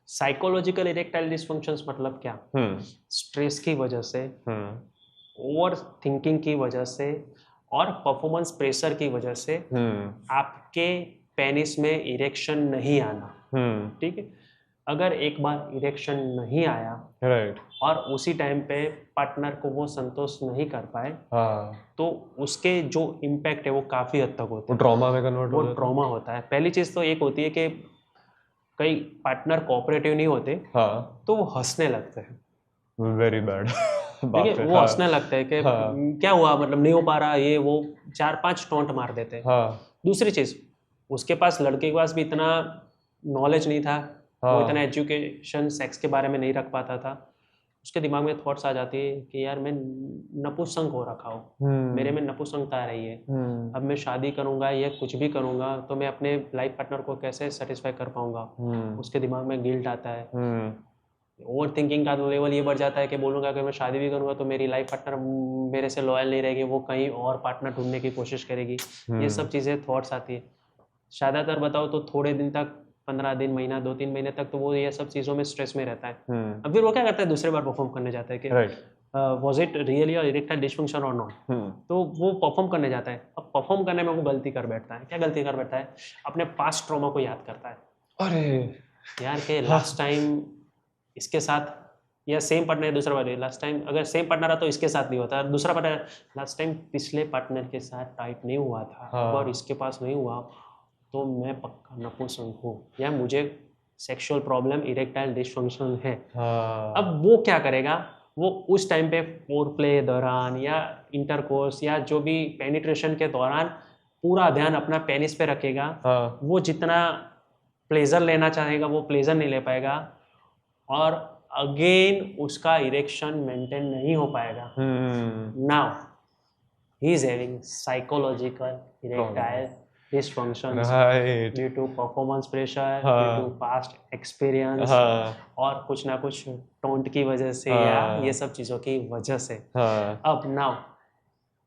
Psychological erectile dysfunctions मतलब क्या? स्ट्रेस की वजह से, ओवर थिंकिंग की वजह से, और परफॉर्मेंस प्रेशर की वजह से आपके पेनिस में इरेक्शन नहीं आना। ठीक है, अगर एक बार इरेक्शन नहीं आया, राइट, और उसी टाइम पे पार्टनर को वो संतोष नहीं कर पाए, तो उसके जो इम्पैक्ट है वो काफ़ी हद तक होता है, वो ट्रॉमा में कन्वर्ट वो ट्रॉमा होता है। पहली चीज़ तो एक होती है कि कई पार्टनर कोऑपरेटिव नहीं होते, तो वो हंसने लगते हैं। Very bad. ठीक है, वो हंसने लगते हैं कि क्या हुआ, मतलब नहीं हो पा रहा, ये वो 4-5 टोंट मार देते हैं। दूसरी चीज़, उसके पास, लड़के के पास भी इतना नॉलेज नहीं था, वो इतना एजुकेशन सेक्स के बारे में नहीं रख पाता था। उसके दिमाग में थॉट्स आ जाती है कि यार मैं नपुंसक हो रखा हूँ, मेरे में नपुंसकता आ रही है, अब मैं शादी करूँगा या कुछ भी करूँगा तो मैं अपने लाइफ पार्टनर को कैसे सेटिस्फाई कर पाऊँगा। उसके दिमाग में गिल्ट आता है, ओवर थिंकिंग का लेवल ये बढ़ जाता है कि बोलूँगा कि मैं शादी भी करूँगा तो मेरी लाइफ पार्टनर मेरे से लॉयल नहीं रहेगी, वो कहीं और पार्टनर ढूंढने की कोशिश करेगी। ये सब चीज़ें थॉट्स आती है। ज़्यादातर बताओ तो थोड़े दिन तक, 15 दिन, महीना, 2-3 महीने तक तो वो ये सब चीज़ों में स्ट्रेस में रहता है। अब फिर वो क्या करता है, दूसरे बार परफॉर्म करने जाता है कि was it really erectile dysfunction और नॉट। तो वो परफॉर्म करने जाता है। अब परफॉर्म करने में वो गलती कर बैठता है। क्या गलती कर बैठता है? अपने पास्ट ट्रॉमा को याद करता है। अरे यार के लास्ट टाइम इसके साथ, या सेम पार्टनर दूसरा पार्टनर, लास्ट टाइम अगर सेम पार्टनर है तो इसके साथ नहीं होता, दूसरा पार्टनर लास्ट टाइम पिछले पार्टनर के साथ टाइट नहीं हुआ था, और इसके पास नहीं हुआ, तो मैं पक्का नपुंसक हूँ, या मुझे सेक्सुअल प्रॉब्लम इरेक्टाइल डिस्फंक्शन है। अब वो क्या करेगा, वो उस टाइम पे फोर प्ले दौरान या इंटरकोर्स या जो भी पेनिट्रेशन के दौरान पूरा ध्यान अपना पेनिस पे रखेगा। वो जितना प्लेजर लेना चाहेगा वो प्लेजर नहीं ले पाएगा, और अगेन उसका इरेक्शन मेंटेन नहीं हो पाएगा। Now he is having psychological erectile dysfunctions due to performance pressure, due to past experience, और कुछ ना कुछ टोंट की वजह से या ये सब चीज़ों की वजह से। अब now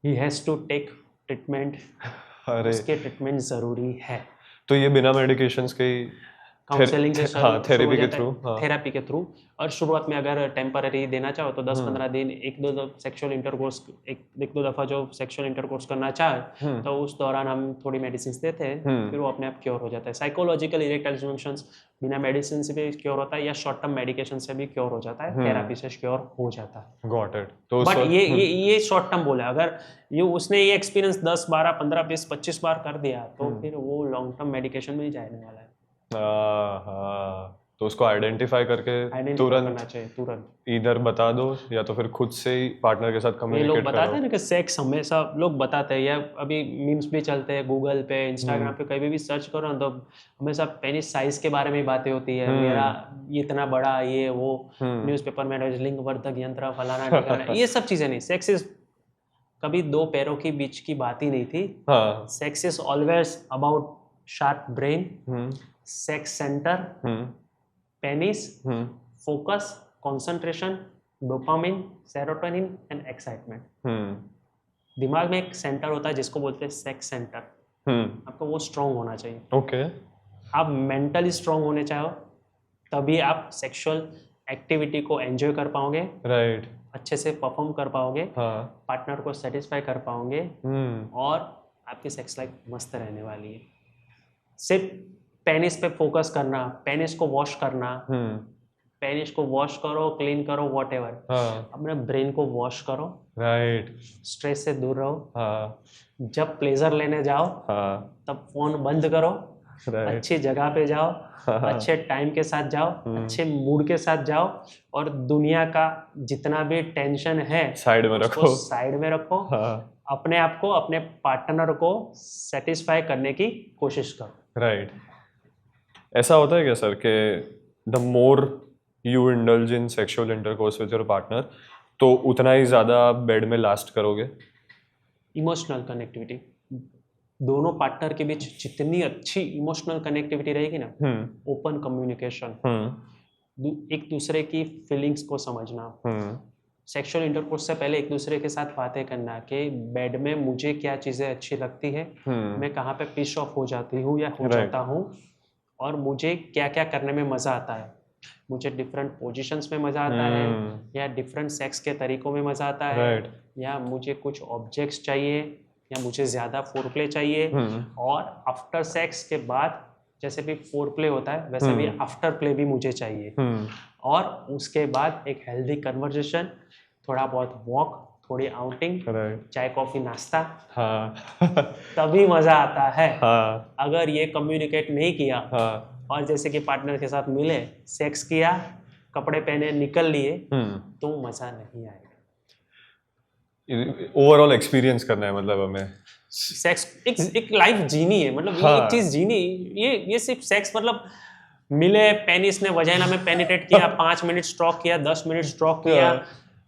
he has to take treatment। उसके ट्रीटमेंट ज़रूरी है। तो ये बिना मेडिकेशंस के ही, काउंसलिंग के थेरेपी के थ्रू, थेरेपी के थ्रू। और शुरुआत में अगर टेम्पररी देना चाहो तो 10-15 दिन, एक दो सेक्सुअल इंटरकोर्स, एक दो दफ़ा जो सेक्सुअल इंटरकोर्स करना चाहे तो उस दौरान हम थोड़ी मेडिसिन देते हैं, फिर वो अपने आप क्योर हो जाता है। साइकोलॉजिकल इरेक्टाइल डिस्फंक्शंस बिना मेडिसिन से भी क्योर होता है, या शॉर्ट टर्म मेडिकेशन से भी क्योर हो जाता है, थेरेपी से क्योर हो जाता है। Got it. तो बट ये शॉर्ट टर्म बोला, अगर ये उसने ये एक्सपीरियंस 10, 12, 15, 20, 25 बार कर दिया तो फिर वो लॉन्ग टर्म मेडिकेशन में ही जाने वाला है। तो उसको आइडेंटिफाई करके तुरंत इधर बता दो, या तो फिर खुद से ही पार्टनर के साथ कम्युनिकेट करो। लोग बताते हैं ना कि सेक्स हमेशा, लोग बताते हैं, या अभी मीम्स भी चलते हैं, गूगल पे, इंस्टाग्राम पे कहीं भी सर्च करो तो हमेशा पेनिस साइज के बारे में ही बातें होती है। मेरा इतना बड़ा, ये वो, न्यूज़पेपर में लिंगवर्धक यंत्र फलाना ढिकाना, ये सब चीजें नहीं। सेक्स इज कभी दो पैरों के बीच की बात ही नहीं थी। Sex is always about sharp brain, sex centre, penis, focus, concentration, dopamine, serotonin and excitement. दिमाग में एक सेंटर होता है जिसको बोलते हैं सेक्स सेंटर। आपको वो स्ट्रॉन्ग होना चाहिए। ओके। आप मेंटली स्ट्रॉन्ग होने चाहो तभी आप सेक्सुअल एक्टिविटी को एंजॉय कर पाओगे, राइट, अच्छे से परफॉर्म कर पाओगे, पार्टनर को सेटिस्फाई कर पाओगे, और आपकी सेक्स लाइफ मस्त रहने वाली है। सिर्फ पेनिस पे फोकस करना, पेनिस को वॉश करना, पेनिस को वॉश करो, क्लीन करो, व्हाटएवर, अपने ब्रेन को वॉश करो, राइट, स्ट्रेस से दूर रहो। जब प्लेजर लेने जाओ तब फोन बंद करो, Right. अच्छी जगह पे जाओ, अच्छे टाइम के साथ जाओ, अच्छे मूड के साथ जाओ, और दुनिया का जितना भी टेंशन है साइड में उसको रखो। साइड में रखो, हाँ, अपने आप को, अपने पार्टनर को सेटिस्फाई करने की कोशिश करो। राइट। ऐसा होता है क्या सर कि the more you indulge in sexual intercourse with your partner, तो उतना ही ज़्यादा बेड में लास्ट करोगे? इमोशनल कनेक्टिविटी, दोनों पार्टनर के बीच जितनी अच्छी इमोशनल कनेक्टिविटी रहेगी ना, ओपन कम्युनिकेशन, एक दूसरे की फीलिंग्स को समझना, सेक्सुअल इंटरकोर्स से पहले एक दूसरे के साथ बातें करना कि बेड में मुझे क्या चीज़ें अच्छी लगती है, मैं कहाँ पे पिश ऑफ हो जाती हूँ या हो जाता हूँ, और मुझे क्या क्या करने में मज़ा आता है, मुझे डिफरेंट पोजीशंस में मज़ा आता है, या डिफरेंट सेक्स के तरीक़ों में मज़ा आता है, या मुझे कुछ ऑब्जेक्ट्स चाहिए, या मुझे ज़्यादा फोरप्ले चाहिए, और आफ्टर सेक्स के बाद जैसे भी फोरप्ले होता है वैसे भी आफ्टर प्ले भी मुझे चाहिए, और उसके बाद एक हेल्दी कन्वर्सेशन, थोड़ा बहुत वॉक, थोड़ी आउटिंग, चाय कॉफ़ी नाश्ता, तभी मज़ा आता है। अगर ये कम्युनिकेट नहीं किया और जैसे कि पार्टनर के साथ मिले, सेक्स किया, कपड़े पहने निकल लिए, तो मज़ा नहीं आएगा। ओवरऑल एक्सपीरियंस करना है, मतलब हमें सेक्स एक लाइफ जीनी है, मतलब ये एक चीज जीनी, ये सिर्फ सेक्स मतलब मिले, पेनिस ने वजाइना में पेनिट्रेट किया, 5 मिनट स्ट्रोक किया, 10 मिनट स्ट्रोक किया,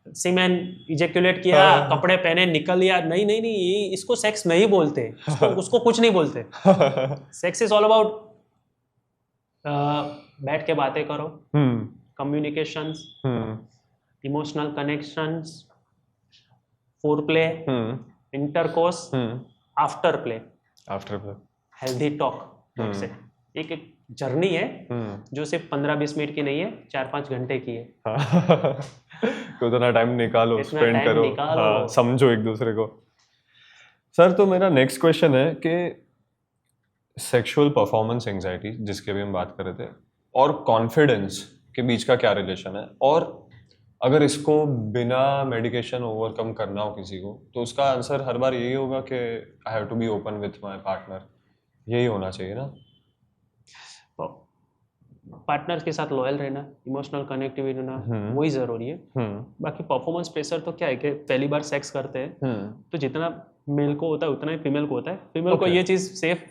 सीमेन इजेक्युलेट किया, कपड़े पहने निकल लिया, नहीं नहीं नहीं, इसको सेक्स नहीं बोलते, उसको कुछ नहीं बोलते। सेक्स इज ऑल अबाउट बैठ के बातें करो, communications, emotional connections, foreplay, intercourse, after play, healthy talk. एक जर्नी है जो सिर्फ 15-20 मिनट की नहीं है, 4-5 घंटे की है। तो उतना टाइम निकालो, स्पेंड करो, समझो एक दूसरे को। सर, तो मेरा नेक्स्ट क्वेश्चन है कि सेक्सुअल परफॉर्मेंस एंजाइटी जिसके भी हम बात कर रहे थे और कॉन्फिडेंस के बीच का क्या रिलेशन है, और अगर इसको बिना मेडिकेशन ओवरकम करना हो किसी को, तो उसका आंसर हर बार यही होगा कि I have to be open with my partner, यही होना चाहिए ना? पार्टनर के साथ लॉयल रहना, इमोशनल कनेक्टिविटी रहना, वही ज़रूरी है। बाकी परफॉर्मेंस प्रेशर तो क्या है कि पहली बार सेक्स करते हैं तो जितना मेल को होता है उतना ही फीमेल को होता है। फीमेल को ये चीज़ सेफ,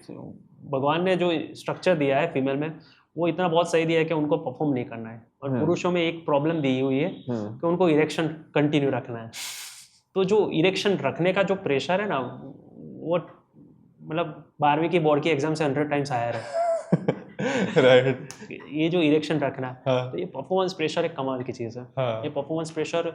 भगवान ने जो स्ट्रक्चर दिया है फीमेल में, वो इतना बहुत सही दिया है कि उनको परफॉर्म नहीं करना है। और पुरुषों में एक प्रॉब्लम दी हुई है कि उनको इरेक्शन कंटिन्यू रखना है। तो जो इरेक्शन रखने का जो प्रेशर है ना, वो मतलब 12वीं की बोर्ड की एग्जाम से 100 टाइम्स हायर है। राइट। ये जो इरेक्शन रखना, तो ये परफॉर्मेंस प्रेशर एक कमाल की चीज़ है। ये परफॉर्मेंस प्रेशर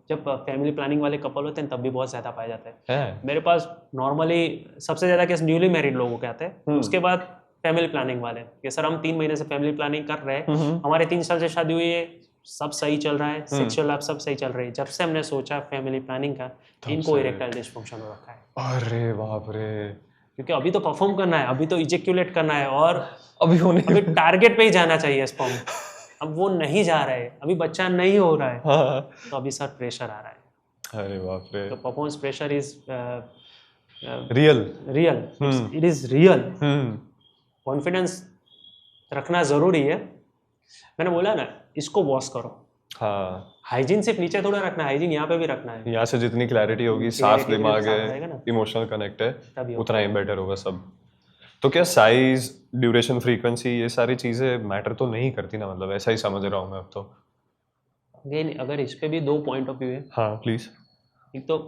जब फैमिली प्लानिंग वाले कपल होते हैं तब भी बहुत ज़्यादा पाया जाता है। मेरे पास नॉर्मली सबसे ज़्यादा केस न्यूली मैरिड लोगों के आते हैं, उसके बाद फैमिली प्लानिंग वाले कि सर हम 3 महीने से फैमिली प्लानिंग कर रहे हैं, हमारे 3 साल से शादी हुई है, सब सही चल रहा है, सेक्सुअल लाइफ सब सही चल रही है, जब से हमने सोचा फैमिली प्लानिंग का, इनको इरेक्टाइल डिस्फंक्शन हो रखा है। अरे बाप रे, क्योंकि अभी तो परफॉर्म करना है, अभी तो इजेक्युलेट करना है, और अभी टारगेट पे ही जाना चाहिए स्पर्म, अब वो नहीं जा रहा है, अभी बच्चा नहीं हो रहा है, तो अभी सर प्रेशर आ रहा है। अरे बाप रे। तो performance pressure is real, it is real. Confidence रखना जरूरी है। मैंने बोला ना, इसको वॉश करो। हाइजीन सिर्फ नीचे थोड़ा रखना है, हाइजीन यहाँ पे भी रखना है। यहाँ से जितनी क्लैरिटी होगी, साफ दिमाग है, इमोशनल कनेक्ट है, उतना ही बेटर होगा सब। तो क्या साइज, ड्यूरेशन, फ्रीक्वेंसी, ये सारी चीजें मैटर तो नहीं करती ना? मतलब ऐसा ही समझ रहा हूँ मैं अब तो। अगर इस पे भी 2 पॉइंट ऑफ व्यू है। हाँ प्लीज। एक तो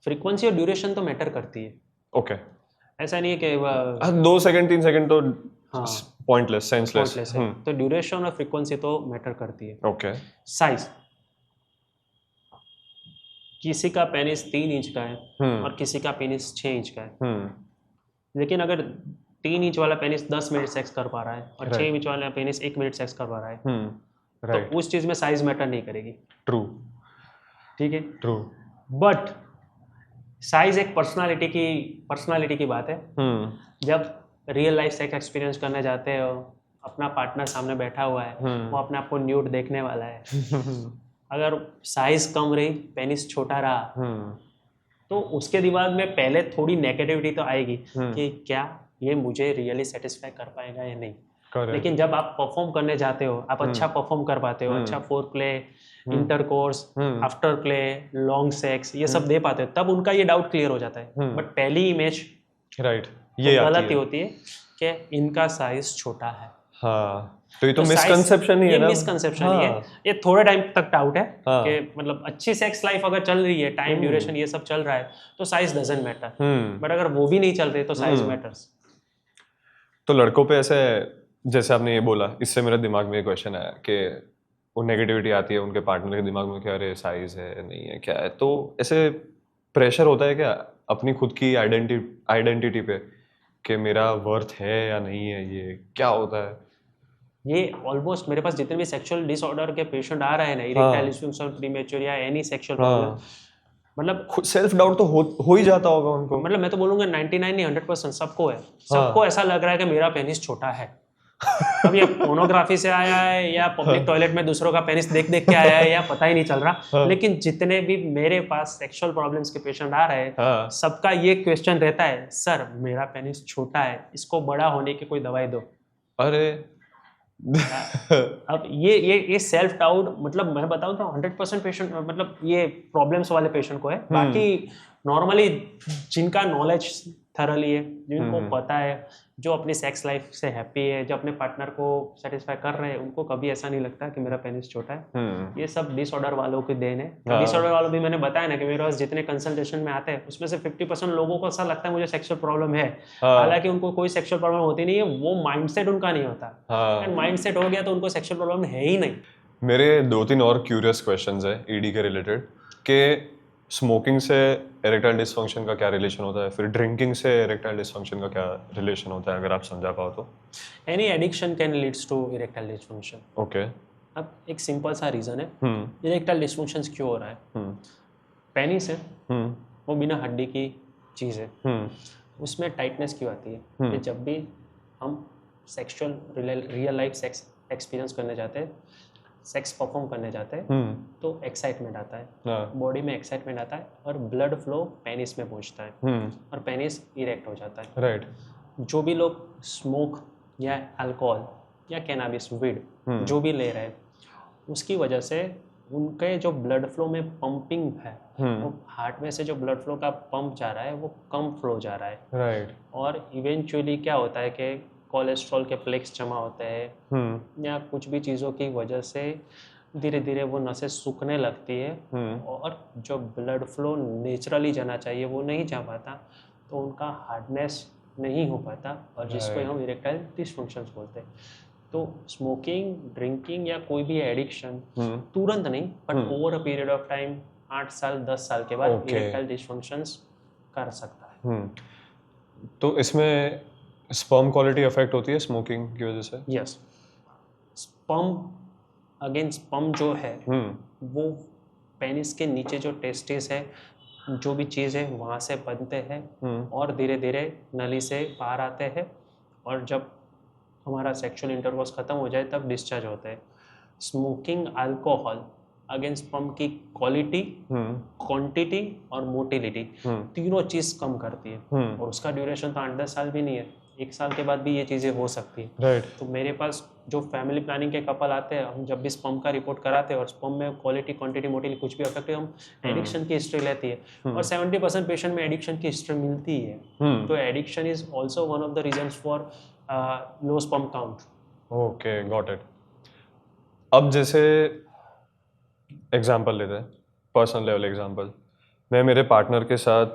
फ्रीक्वेंसी और ड्यूरेशन तो मैटर करती है। ओके। ऐसा नहीं है कि 2 सेकंड 3 सेकंड तो पॉइंटलेस, सेंसलेस है। तो ड्यूरेशन और फ्रीक्वेंसी तो मैटर करती है। ओके। साइज, किसी का पेनिस 3 इंच का है और किसी का पेनिस 6 इंच का है, लेकिन अगर 3 इंच वाला पेनिस 10 मिनट सेक्स कर पा रहा है और 6 इंच वाला पेनिस 1 मिनट सेक्स कर पा रहा है, तो उस चीज में साइज मैटर नहीं करेगी। ट्रू। ठीक है, ट्रू। बट साइज एक पर्सनालिटी की बात है। जब रियल लाइफ सेक्स एक्सपीरियंस करने जाते हो, अपना पार्टनर सामने बैठा हुआ है, वो अपने आप को न्यूड देखने वाला है, अगर साइज कम रही, पेनिस छोटा रहा, तो उसके दिमाग में पहले थोड़ी नेगेटिविटी तो आएगी कि क्या ये मुझे रियली सेटिस्फाई कर पाएगा या नहीं। Correct. लेकिन जब आप परफॉर्म करने जाते हो, आप अच्छा परफॉर्म कर पाते हो, अच्छा four play, intercourse, after play, long sex, ये सब दे पाते हो, तब उनका ये डाउट क्लियर हो जाता है। बट पहली इमेज राइट ये गलत ही होती है कि इनका साइज छोटा है। हाँ, तो ये तो मिसकंसेप्शन ही है ना। मिसकंसेप्शन ही है। ये थोड़े टाइम तक डाउट है कि मतलब अच्छी सेक्स लाइफ अगर चल रही है, टाइम ड्यूरेशन ये सब चल रहा है, तो साइज डजंट मैटर। बट अगर वो भी नहीं चल रही तो साइज मैटर्स। तो लड़कों पे ऐसे, जैसे आपने ये बोला, इससे मेरे दिमाग में एक क्वेश्चन आया कि वो नेगेटिविटी आती है उनके पार्टनर के दिमाग में कि अरे साइज है नहीं है क्या है, तो ऐसे प्रेशर होता है क्या अपनी खुद की आइडेंटिटी पे कि मेरा वर्थ है या नहीं है, ये क्या होता है? ये ऑलमोस्ट मेरे पास जितने भी सेक्सुअल डिसऑर्डर के पेशेंट आ रहे हैं ना, इरेक्टाइल डिस्फंक्शन, प्रीमेच्योर या एनी सेक्सुअल प्रॉब्लम, मतलब खुद सेल्फ डाउट तो हो ही जाता होगा उनको। मतलब मैं तो बोलूंगा 99 नहीं 100% सबको है। सबको ऐसा लग रहा है कि मेरा पेनिस छोटा है। अब ये पोर्नोग्राफी से आया है या पब्लिक टॉयलेट में दूसरों का पेनिस देख देख के आया है या पता ही नहीं चल रहा। लेकिन जितने भी मेरे पास सेक्सुअल प्रॉब्लम्स के पेशेंट आ रहे हैं, सबका ये क्वेश्चन रहता है, सर मेरा पेनिस छोटा है, इसको बड़ा होने की कोई दवाई दो। अरे अब ये सेल्फ डाउट, मतलब मैं बताऊं तो 100% पेशेंट, मतलब ये प्रॉब्लम्स वाले पेशेंट को है। बाकी नॉर्मली जिनका नॉलेज थरली है, जिनको पता है, जो अपनी सेक्स लाइफ से हैप्पी है, जो अपने पार्टनर को सेटिस्फाई कर रहे हैं, उनको कभी ऐसा नहीं लगता कि मेरा पेनिस छोटा है। ये सब डिसऑर्डर वालों की देन है। डिसऑर्डर वालों भी मैंने बताया ना कि मेरे पास जितने कंसल्टेशन में आते हैं उसमें से 50% लोगों को ऐसा लगता है मुझे सेक्सुअल प्रॉब्लम है, हालांकि उनको कोई सेक्सुअल प्रॉब्लम होती नहीं है। वो माइंडसेट उनका नहीं होता, एंड माइंडसेट हो गया तो उनको सेक्सुअल प्रॉब्लम है ही नहीं। मेरे 2-3 और क्यूरियस क्वेश्चंस है ईडी के रिलेटेड कि स्मोकिंग से इरेक्टाइल डिसफंक्शन का क्या रिलेशन होता है, फिर ड्रिंकिंग से इरेक्टाइल डिसफंक्शन का क्या रिलेशन होता है, अगर आप समझा पाओ तो। Any addiction can leads to erectile dysfunction. Okay. अब एक सिंपल सा रीजन है इरेक्टाइल डिसफंक्शन क्यों हो रहा है। पेनिस है, वो बिना हड्डी की चीज़ है, उसमें टाइटनेस क्यों आती है कि जब भी हम sexual real life sex experience करने जाते हैं, सेक्स परफॉर्म करने जाते हैं, तो एक्साइटमेंट आता है, बॉडी में एक्साइटमेंट आता है और ब्लड फ्लो पेनिस में पहुंचता है और पेनिस इरेक्ट हो जाता है। राइट। जो भी लोग स्मोक या अल्कोहल या कैनाबिस वीड जो भी ले रहे हैं, उसकी वजह से उनके जो ब्लड फ्लो में पंपिंग है, वो हार्ट में से जो ब्लड फ्लो का पंप जा रहा है वो कम फ्लो जा रहा है। राइट। और इवेंचुअली क्या होता है कि कोलेस्ट्रॉल के प्लेक्स जमा होते हैं या कुछ भी चीज़ों की वजह से धीरे धीरे वो नसें सूखने लगती है और जो ब्लड फ्लो नेचुरली जाना चाहिए वो नहीं जा पाता, तो उनका हार्डनेस नहीं हो पाता और जिसको हम इरेक्टाइल डिसफंक्शंस बोलते हैं। तो स्मोकिंग, ड्रिंकिंग या कोई भी एडिक्शन तुरंत नहीं, but over a period of time 8 साल 10 साल के बाद इरेक्टाइल डिसफंक्शंस कर सकता है। तो इसमें स्पर्म क्वालिटी अफेक्ट होती है स्मोकिंग की वजह से? यस, स्पर्म जो है वो पेनिस के नीचे जो टेस्टिस है, जो भी चीज़ है वहाँ से बनते हैं और धीरे धीरे नली से बाहर आते हैं और जब हमारा सेक्सुअल इंटरकोर्स ख़त्म हो जाए तब डिस्चार्ज होते हैं। स्मोकिंग, अल्कोहल अगेन स्पर्म की क्वालिटी, क्वांटिटी और मोटिलिटी तीनों चीज़ कम करती है और उसका ड्यूरेशन तो 8-10 साल भी नहीं है, 1 साल के बाद भी ये चीज़ें हो सकती है। राइट। तो मेरे पास जो फैमिली प्लानिंग के कपल आते हैं, हम जब भी स्पर्म का रिपोर्ट कराते हैं और स्पर्म में क्वालिटी, क्वांटिटी, मोटिलिटी कुछ भी अफेक्ट है, हम एडिक्शन की हिस्ट्री लेती है और 70% पेशेंट में एडिक्शन की हिस्ट्री मिलती है। तो addiction is also one of the reasons for low sperm count. Okay, got it. अब जैसे एग्जाम्पल लेते हैं, पर्सनल लेवल एग्जाम्पल। मैं मेरे पार्टनर के साथ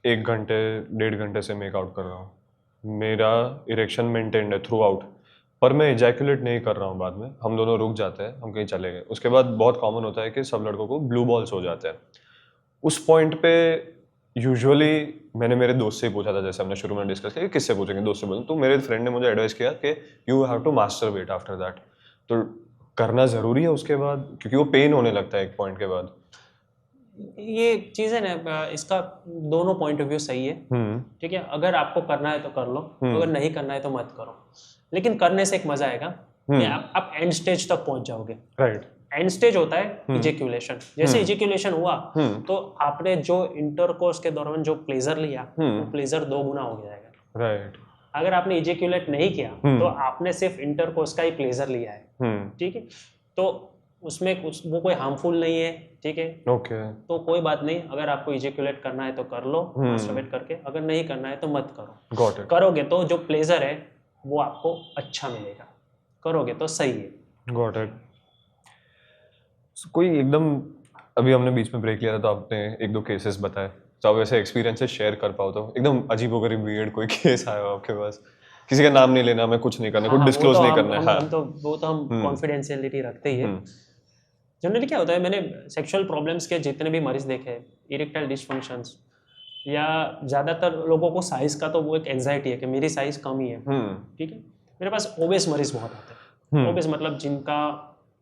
1 घंटे 1.5 घंटे से मेकआउट कर रहा हूँ, मेरा इरेक्शन मेंटेन्ड है थ्रू आउट, पर मैं इजैकुलेट नहीं कर रहा हूँ। बाद में हम दोनों रुक जाते हैं, हम कहीं चले गए, उसके बाद बहुत कॉमन होता है कि सब लड़कों को ब्लू बॉल्स हो जाते हैं। उस पॉइंट पे यूजुअली मैंने मेरे दोस्त से ही पूछा था, जैसे हमने शुरू में डिस्कस किया, किससे पूछेंगे, दोस्त से पूछेंगे, तो मेरे फ्रेंड ने मुझे एडवाइस किया कि you have to masturbate after that. तो करना ज़रूरी है उसके बाद, क्योंकि वो पेन होने लगता है एक पॉइंट के बाद। ये चीज़ है ना, इसका दोनों पॉइंट ऑफ व्यू सही है। ठीक है, अगर आपको करना है तो कर लो, अगर नहीं करना है तो मत करो। लेकिन करने से एक मजा आएगा कि आप एंड स्टेज तक पहुंच जाओगे। राइट। एंड स्टेज होता है इजैक्यूलेशन। जैसे इजैक्यूलेशन हुआ तो आपने जो इंटरकोर्स के दौरान जो प्लेजर लिया वो प्लेजर 2 गुना हो जाएगा। राइट। अगर आपने इजेक्यूलेट नहीं किया तो आपने सिर्फ इंटरकोर्स का ही प्लेजर लिया है, ठीक है, तो उसमें वो कोई हार्मफुल नहीं है, ठीक है, ओके, तो कोई बात नहीं। अगर आपको इजेक्यूलेट करना है तो कर लो मास्टरबेट करके, अगर नहीं करना है तो मत करो। Got it. करोगे तो जो प्लेजर है वो आपको अच्छा मिलेगा, करोगे तो सही है। Got it. कोई एकदम, अभी हमने बीच में ब्रेक लिया था तो आपने एक दो केसेस बताए, तो आप ऐसे एक्सपीरियंसेस शेयर कर पाओ तो एकदम अजीबोगरीब वियर्ड कोई केस आया हो आपके पास? किसी का नाम नहीं लेना, मैं कुछ नहीं करना, कुछ डिस्क्लोज नहीं करना है। हाँ, वो तो हम कॉन्फिडेंशियलिटी रखते ही है। जनरली क्या होता है, मैंने सेक्सुअल प्रॉब्लम्स के जितने भी मरीज देखे, इरेक्टाइल डिसफंक्शंस, या ज़्यादातर लोगों को साइज का तो वो एक एंजाइटी है कि मेरी साइज कम ही है, ठीक है। मेरे पास ओबेस मरीज बहुत आते हैं। ओबेस मतलब जिनका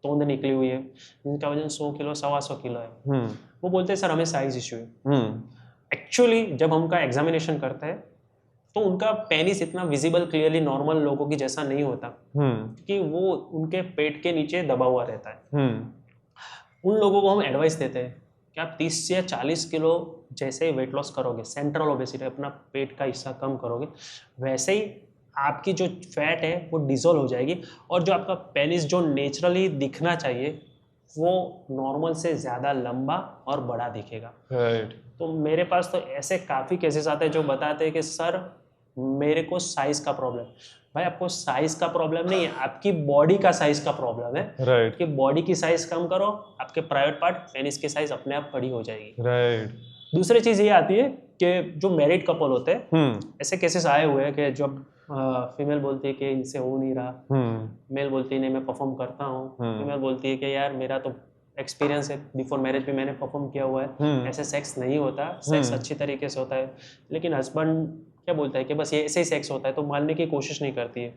तोंद निकली हुई है, जिनका वजन 100 किलो 125 किलो है, वो बोलते हैं सर हमें साइज इशू है। एक्चुअली जब हम उनका एग्जामिनेशन करते हैं तो उनका पेनिस इतना विजिबल क्लियरली नॉर्मल लोगों की जैसा नहीं होता, कि वो उनके पेट के नीचे दबा हुआ रहता है। उन लोगों को हम एडवाइस देते हैं कि आप 30 से 40 किलो जैसे ही वेट लॉस करोगे, सेंट्रल ओबेसिटी, अपना पेट का हिस्सा कम करोगे, वैसे ही आपकी जो फैट है वो डिसॉल्व हो जाएगी, और जो आपका पेनिस जो नेचुरली दिखना चाहिए वो नॉर्मल से ज़्यादा लंबा और बड़ा दिखेगा। तो मेरे पास तो ऐसे काफ़ी केसेस आते हैं जो बताते हैं कि सर मेरे को साइज का प्रॉब्लम। भाई आपको साइज का प्रॉब्लम नहीं है, आपकी बॉडी का साइज का प्रॉब्लम है। कि बॉडी की साइज कम करो, आपके प्राइवेट पार्ट पेनिस की साइज अपने आप बड़ी हो जाएगी। दूसरी चीज़ ये आती है कि जो मैरिड कपल होते हैं, ऐसे केसेस आए हुए हैं कि जब फीमेल बोलती है कि इनसे हो नहीं रहा, मेल बोलती है नहीं मैं परफॉर्म करता हूँ, फीमेल बोलती है कि यार मेरा तो एक्सपीरियंस है, बिफोर मैरिज भी मैंने परफॉर्म किया हुआ है, ऐसे सेक्स नहीं होता, सेक्स अच्छी तरीके से होता है। लेकिन हस्बैंड क्या बोलता है कि बस ये ऐसे ही सेक्स होता है, तो मानने की कोशिश नहीं करती है।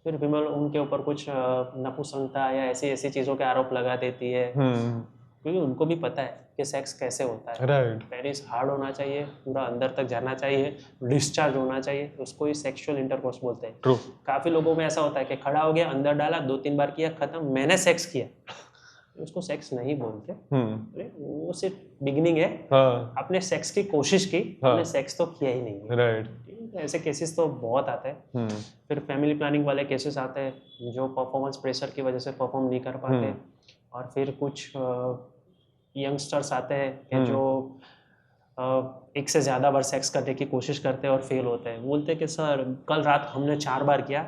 फिर फीमेल उनके ऊपर कुछ नपुंसकता या ऐसी ऐसी चीज़ों के आरोप लगा देती है, क्योंकि उनको भी पता है कि सेक्स कैसे होता है। पेनिस हार्ड होना चाहिए, पूरा अंदर तक जाना चाहिए, डिस्चार्ज होना चाहिए, उसको ही सेक्सुअल इंटरकोर्स बोलते हैं। काफ़ी लोगों में ऐसा होता है कि खड़ा हो गया, अंदर डाला, 2-3 बार किया, खत्म, मैंने सेक्स किया। उसको सेक्स नहीं बोलते, वो सिर्फ बिगिनिंग है। आपने सेक्स की कोशिश की, आपने सेक्स तो किया ही नहीं है। ऐसे केसेस तो बहुत आते हैं। फिर फैमिली प्लानिंग वाले केसेस आते हैं जो परफॉर्मेंस प्रेशर की वजह से परफॉर्म नहीं कर पाते। और फिर कुछ यंगस्टर्स आते हैं कि जो एक से ज़्यादा बार सेक्स करने की कोशिश करते हैं और फेल होते हैं। बोलते हैं कि सर कल रात हमने 4 बार किया,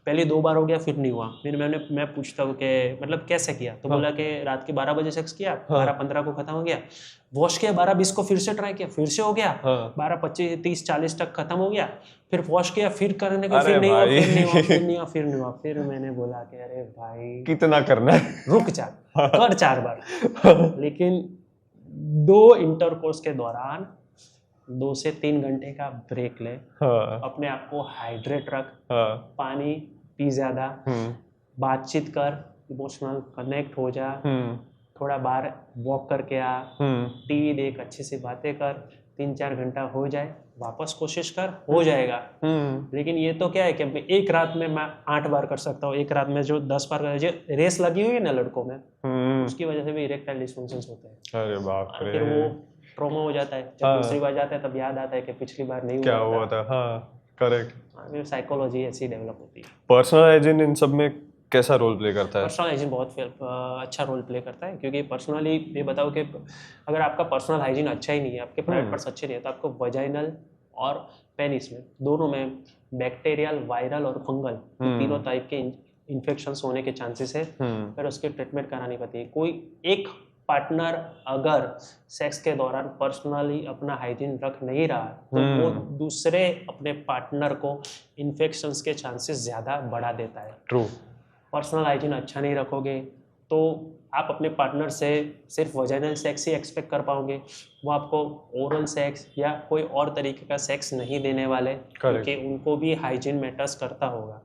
पहले 2 बार हो गया, फिर नहीं हुआ। फिर मैं पूछता हूँ कि मतलब कैसे किया, तो बोला कि रात के 12 बजे सेक्स किया, 12-15 को खत्म हो गया, वॉश किया, 12-20 को फिर से ट्राई किया, फिर से हो गया, 12-25-30-40 तक खत्म हो गया, फिर वॉश किया, फिर करने को, फिर नहीं हुआ, फिर नहीं हुआ। फिर मैंने बोला कि अरे भाई कितना करना है, रुक जा, कर 4 बार। लेकिन 2 इंटरकोर्स के दौरान 2 से 3 घंटे का ब्रेक ले, अपने आप को हाइड्रेट रख, पानी पी ज्यादा, बातचीत कर, इमोशनल कनेक्ट हो जा, थोड़ा बाहर वॉक करके आ, टीवी देख, अच्छे से बातें कर, 3-4 घंटा हो जाए, वापस कोशिश कर, हो जाएगा। लेकिन ये तो क्या है कि एक रात में मैं 8 बार कर सकता हूँ, एक रात में जो 10 बार कर, जो रेस लगी हुई है ना लड़कों में, उसकी वजह से भी इरेक्टाइल डिसफंक्शंस होते हैं। अरे बाप रे, फिर वो ट्रॉमा हो जाता है। जब दूसरी बार जाता है तब याद आता है कि पिछली बार नहीं क्या हुआ था। करेक्ट। साइकोलॉजी ऐसी डेवलप होती है। पर्सनल हाइजीन इन सब में कैसा रोल प्ले करता है? पर्सनल हाइजीन बहुत अच्छा रोल प्ले करता है, क्योंकि पर्सनली ये बताओ कि अगर आपका पर्सनल हाइजीन अच्छा ही नहीं है, आपके प्राइवेट पार्ट्स अच्छे नहीं है, तो आपको वजाइनल और पेनिस में दोनों में बैक्टीरियल, वायरल और फंगल तीनों टाइप के इन्फेक्शंस होने के चांसेस है। फिर उसकी ट्रीटमेंट करानी पड़ती है। कोई एक पार्टनर अगर सेक्स के दौरान पर्सनली अपना हाइजीन रख नहीं रहा तो वो दूसरे अपने पार्टनर को इन्फेक्शंस के चांसेस ज़्यादा बढ़ा देता है। ट्रू। पर्सनल हाइजीन अच्छा नहीं रखोगे तो आप अपने पार्टनर से सिर्फ वजाइनल सेक्स ही एक्सपेक्ट कर पाओगे, वो आपको ओरल सेक्स या कोई और तरीके का सेक्स नहीं देने वाले, क्योंकि उनको भी हाइजीन मैटर्स करता होगा।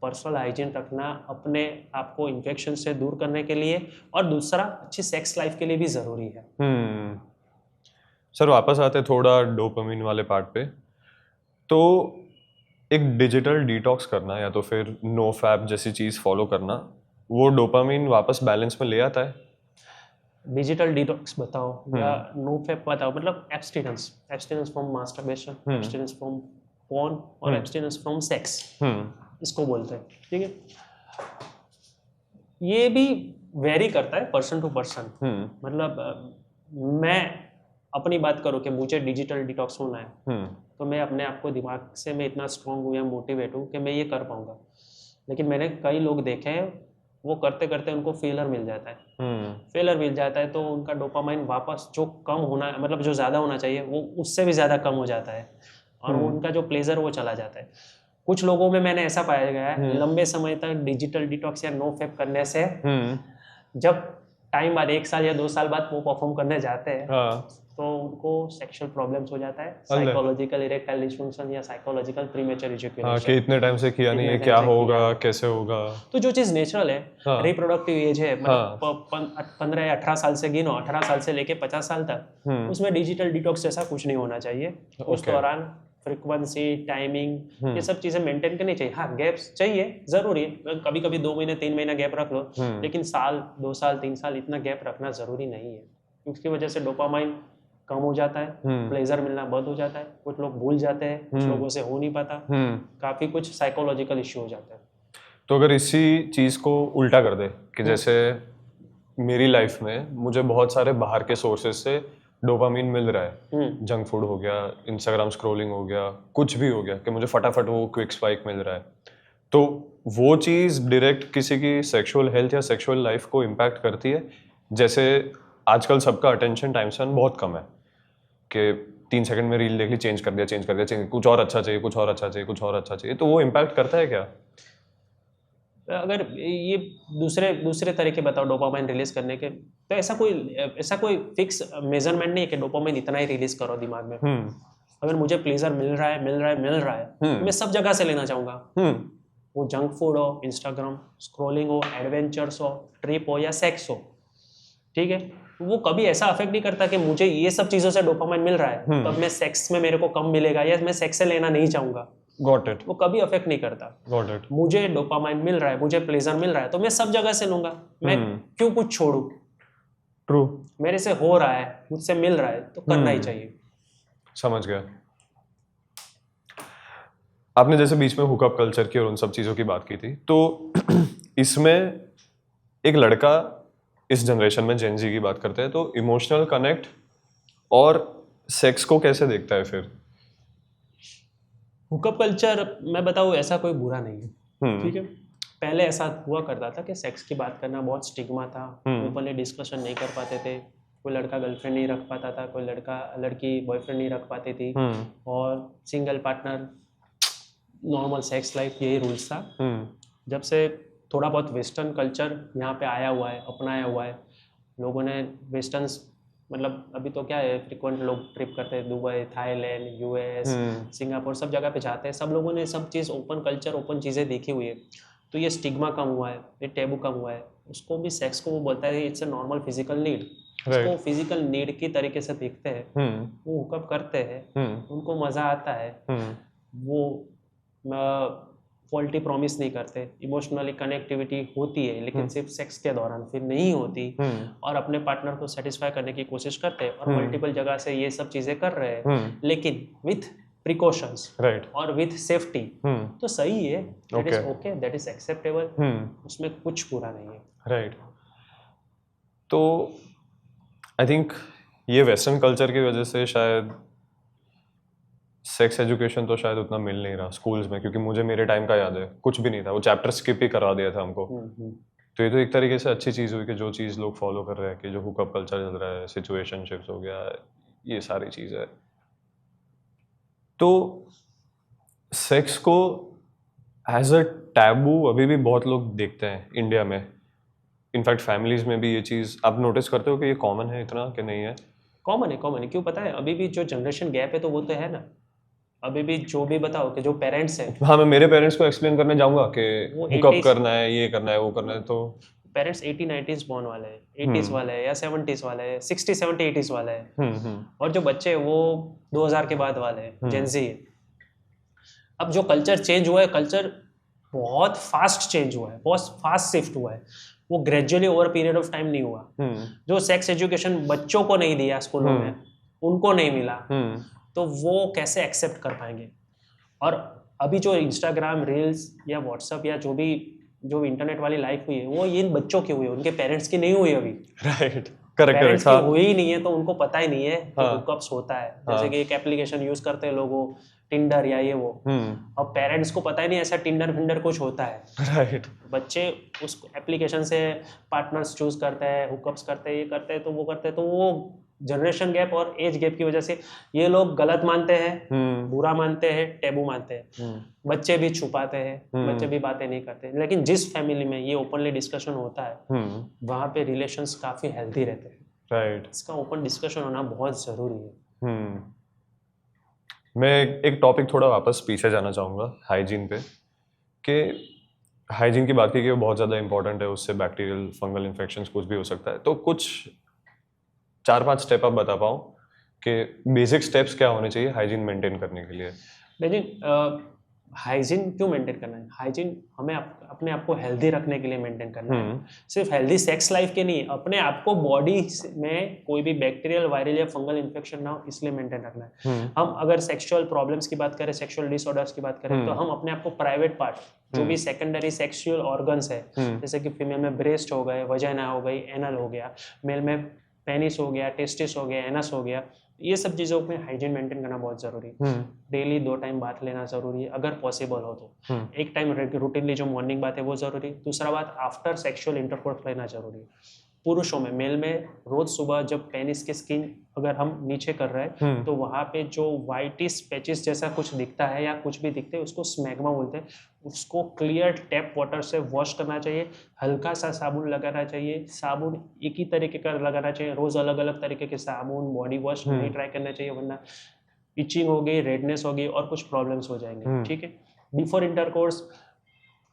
पर्सनल हाइजीन रखना अपने आप को इन्फेक्शन से दूर करने के लिए, और दूसरा अच्छी सेक्स लाइफ के लिए भी ज़रूरी है। सर वापस आते थोड़ा डोपामिन वाले पार्ट पे, तो एक डिजिटल डिटॉक्स करना या तो फिर नो फैप जैसी चीज़ फॉलो करना, वो डोपामिन वापस बैलेंस में ले आता है? डिजिटल डिटॉक्स बताओ या नो फैप बताओ, मतलब abstinence from masturbation, abstinence from porn और एब्सटिनेंस फ्रॉम सेक्स, इसको बोलते हैं, ठीक है। ये भी वेरी करता है पर्सन टू पर्सन। मतलब मैं अपनी बात करूँ कि मुझे डिजिटल डिटॉक्स होना है, तो मैं अपने आप को दिमाग से मैं इतना स्ट्रांग हूँ या मोटिवेट हूँ कि मैं ये कर पाऊंगा। लेकिन मैंने कई लोग देखे हैं, वो करते करते उनको फेलर मिल जाता है। फेलर मिल जाता है तो उनका डोपामाइन वापस जो कम होना, मतलब जो ज़्यादा होना चाहिए, वो उससे भी ज़्यादा कम हो जाता है, और वो उनका जो प्लेजर वो चला जाता है। कुछ लोगों में मैंने ऐसा पाया गया है, लंबे समय तक डिजिटल डिटॉक्स या नो फैप करने से जब टाइम बाद 1 साल या 2 साल बाद वो परफॉर्म करने जाते हैं, तो उनको सेक्सुअल प्रॉब्लम्स हो जाता है, साइकोलॉजिकल इरेक्टाइल डिसफंक्शन या साइकोलॉजिकल प्रीमेच्योर इजैकुलेशन। कि इतने टाइम से किया नहीं है, क्या होगा, कैसे होगा। तो जो चीज़ नेचुरल है, रिप्रोडक्टिव एज है, मतलब 15 या 18 साल से गिनो, 18 साल से लेके 50 साल तक, उसमें डिजिटल डिटॉक्स जैसा कुछ नहीं होना चाहिए। उस दौरान फ्रीक्वेंसी, टाइमिंग, ये सब चीज़ें मेंटेन करनी चाहिए। हाँ, गैप्स चाहिए, ज़रूरी है, कभी कभी 2 महीने 3 महीना गैप रख लो, लेकिन साल 2 साल 3 साल इतना गैप रखना ज़रूरी नहीं है। उसकी वजह से डोपामाइन कम हो जाता है, प्लेजर मिलना बंद हो जाता है, कुछ लोग भूल जाते हैं, कुछ लोगों से हो नहीं पाता, काफ़ी कुछ साइकोलॉजिकल इश्यू हो जाता है। तो अगर इसी चीज़ को उल्टा कर दे कि जैसे मेरी लाइफ में मुझे बहुत सारे बाहर के सोर्सेज से डोपामिन मिल रहा है, जंक फूड हो गया, इंस्टाग्राम स्क्रॉलिंग हो गया, कुछ भी हो गया, कि मुझे फटाफट वो क्विक स्पाइक मिल रहा है, तो वो चीज़ डायरेक्ट किसी की सेक्सुअल हेल्थ या सेक्सुअल लाइफ को इम्पैक्ट करती है। जैसे आजकल सबका अटेंशन टाइम स्पैन बहुत कम है, कि 3 सेकंड में रील देख ली, चेंज कर दिया, कुछ और अच्छा चाहिए, कुछ और अच्छा चाहिए, कुछ और अच्छा चाहिए, तो वो इम्पैक्ट करता है क्या? अगर ये दूसरे तरीके बताओ डोपामाइन रिलीज करने के, तो ऐसा कोई फिक्स मेजरमेंट नहीं है कि डोपामाइन इतना ही रिलीज करो दिमाग में। अगर मुझे प्लेजर मिल रहा है तो मैं सब जगह से लेना चाहूंगा, वो जंक फूड हो, इंस्टाग्राम स्क्रॉलिंग हो, एडवेंचर्स हो, ट्रिप हो या सेक्स हो, ठीक है। वो कभी ऐसा अफेक्ट नहीं करता कि मुझे ये सब चीजों से डोपामाइन मिल रहा है तो अब मैं सेक्स में मेरे को कम मिलेगा या मैं सेक्स से लेना नहीं चाहूंगा। Got it. वो कभी अफेक्ट नहीं करता। Got it. मुझे डोपामाइन मिल रहा है, मुझे प्लेजर मिल रहा है, तो मैं सब जगह से लूंगा, मैं क्यों कुछ छोड़ू। ट्रू, मेरे से हो रहा है, मुझसे मिल रहा है, तो करना ही चाहिए। समझ गया। आपने जैसे बीच में हुकअप कल्चर की और उन सब चीजों की बात की थी, तो इसमें एक लड़का इस जनरेशन में जेन जी की बात करते हैं, तो इमोशनल कनेक्ट और सेक्स को कैसे देखता है फिर? हुकअप कल्चर मैं बताऊँ ऐसा कोई बुरा नहीं है, ठीक है। पहले ऐसा हुआ करता था कि सेक्स की बात करना बहुत स्टिग्मा था, ओपनली डिस्कशन नहीं कर पाते थे, कोई लड़का गर्लफ्रेंड नहीं रख पाता था, कोई लड़की बॉयफ्रेंड नहीं रख पाती थी, और single partner normal sex life, यही रूल्स था। जब से थोड़ा बहुत वेस्टर्न कल्चर यहाँ पे आया हुआ है, अपनाया हुआ है, लोगों ने वेस्टर्न्स, मतलब अभी तो क्या है, फ्रिक्वेंट लोग ट्रिप करते हैं, दुबई, थाईलैंड, यूएस, सिंगापुर, सब जगह पे जाते हैं, सब लोगों ने सब चीज़ ओपन कल्चर, ओपन चीज़ें देखी हुई है, तो ये स्टिग्मा कम हुआ है, ये टेबू कम हुआ है। उसको भी सेक्स को वो बोलता है it's a normal physical need, उसको फिजिकल नीड की तरीके से देखते हैं, वो हुकअप करते हैं, उनको मज़ा आता है, वो फॉल्टी प्रॉमिस नहीं करते, इमोशनली कनेक्टिविटी होती है, लेकिन सिर्फ सेक्स के दौरान, फिर नहीं होती, और अपने पार्टनर को सेटिस्फाई करने की कोशिश करते हैं, और मल्टीपल जगह से ये सब चीज़ें कर रहे हैं, लेकिन विथ प्रिकॉशंस और विथ सेफ्टी, तो सही है, that is okay, that is acceptable, उसमें कुछ बुरा नहीं है। राइट। तो आई थिंक ये वेस्टर्न कल्चर की वजह से शायद सेक्स एजुकेशन तो शायद उतना मिल नहीं रहा स्कूल्स में, क्योंकि मुझे मेरे टाइम का याद है कुछ भी नहीं था, वो चैप्टर स्किप ही करा दिया था हमको। तो ये तो एक तरीके से अच्छी चीज़ हुई कि जो चीज़ लोग फॉलो कर रहे हैं, कि जो हुकअप कल्चर चल रहा है, सिचुएशनशिप्स हो गया, ये सारी चीज़ें। तो सेक्स को एज अ टैबू अभी भी बहुत लोग देखते हैं इंडिया में। इनफैक्ट फैमिलीज में भी ये चीज़ आप नोटिस करते हो कि ये कॉमन है इतना कि नहीं है? कॉमन है। क्यों पता है, अभी भी जो जनरेशन गैप है तो वो तो है ना, अभी भी जो भी बताओ कि जो पेरेंट्स हैं, हाँ, मैं मेरे पेरेंट्स को एक्सप्लेन करने जाऊंगा कि हुकअप करना है, ये करना है, वो करना है, तो पेरेंट्स 80-90s बॉर्न वाले हैं, 80s वाले हैं या 70s वाले हैं, 60-70-80s वाले हैं, और जो बच्चे हैं वो 2000 के बाद वाले हैं, जेनजी है। अब जो कल्चर चेंज हुआ है, कल्चर बहुत फास्ट चेंज हुआ है, बहुत फास्ट शिफ्ट हुआ है, वो gradually over period of time नहीं हुआ। जो सेक्स एजुकेशन बच्चों को नहीं दिया स्कूलों में, उनको नहीं मिला, तो वो कैसे एक्सेप्ट कर पाएंगे? और अभी जो इंस्टाग्राम रील्स या व्हाट्सअप या जो इंटरनेट वाली लाइफ हुई है वो इन बच्चों की हुई है, उनके पेरेंट्स की नहीं हुई अभी। राइट, करेक्ट पेरेंट्स करेक्ट, की हुई ही नहीं है तो उनको पता ही नहीं है कि हाँ, हुकअप्स होता है। हाँ, जैसे कि एक एप्लीकेशन यूज करते हैं लोगों, टिंडर या ये वो, और पेरेंट्स को पता ही नहीं ऐसा टिंडर फिंडर कुछ होता है। राइट, बच्चे उस एप्लीकेशन से पार्टनर्स चूज करते हैं, हुकअप्स करते हैं, ये करते हैं तो वो करते हैं, तो वो जनरेशन गैप और एज गैप की वजह से ये लोग गलत मानते हैं, बुरा मानते हैं, टेबू मानते हैं। बच्चे भी छुपाते हैं, बच्चे भी बातें नहीं करते। लेकिन जिस फैमिली में ये ओपनली डिस्कशन होता है वहाँ पे रिलेशंस काफी हेल्दी रहते हैं। राइट, इसका ओपन डिस्कशन होना बहुत जरूरी है। मैं एक टॉपिक थोड़ा वापस पीछे जाना चाहूँगा हाइजीन पे, कि हाइजीन की बात की कि वो बहुत ज़्यादा इंपॉर्टेंट है, उससे बैक्टीरियल फंगल इन्फेक्शंस कुछ भी हो सकता है। तो कुछ 4-5 स्टेप आप बता पाओ कि बेसिक स्टेप्स क्या होने चाहिए हाइजीन मेंटेन करने के लिए। लेकिन हाइजीन क्यों मेंटेन करना है? हाइजीन हमें अपने आप को हेल्दी रखने के लिए मेंटेन करना है। सिर्फ हेल्दी सेक्स लाइफ के नहीं, अपने आप को बॉडी में कोई भी बैक्टीरियल, वायरल या फंगल इन्फेक्शन ना हो इसलिए मेंटेन रखना है। हम अगर सेक्सुअल प्रॉब्लम्स की बात करें, सेक्सुअल डिसऑर्डर्स की बात करें, तो हम अपने आप को प्राइवेट पार्ट, जो भी सेकेंडरी सेक्सुअल ऑर्गन्स है, जैसे कि फीमेल में ब्रेस्ट हो गए, वजाइना हो गई, एनल हो गया, मेल में पेनिस हो गया, टेस्टिस हो गया, एनस हो गया, ये सब चीज़ों में हाइजीन मेंटेन करना बहुत ज़रूरी है। डेली 2 टाइम बात लेना ज़रूरी है अगर पॉसिबल हो तो। एक टाइम रूटीनली जो मॉर्निंग बात है वो ज़रूरी। दूसरा बात, आफ्टर सेक्सुअल इंटरकोर्स लेना ज़रूरी है। पुरुषों में, मेल में रोज सुबह जब पेनिस की स्किन अगर हम नीचे कर रहे हैं तो वहाँ पे जो वाइटिस पैचेस जैसा कुछ दिखता है या कुछ भी दिखते हैं उसको स्मैग्मा बोलते हैं। उसको क्लियर टैप वाटर से वॉश करना चाहिए, हल्का सा साबुन लगाना चाहिए। साबुन एक ही तरीके का लगाना चाहिए, रोज अलग अलग तरीके के साबुन, बॉडी वॉश नहीं ट्राई करना चाहिए, वरना इचिंग हो गई, रेडनेस हो गई और कुछ प्रॉब्लम्स हो जाएंगे। ठीक है। बिफोर इंटरकोर्स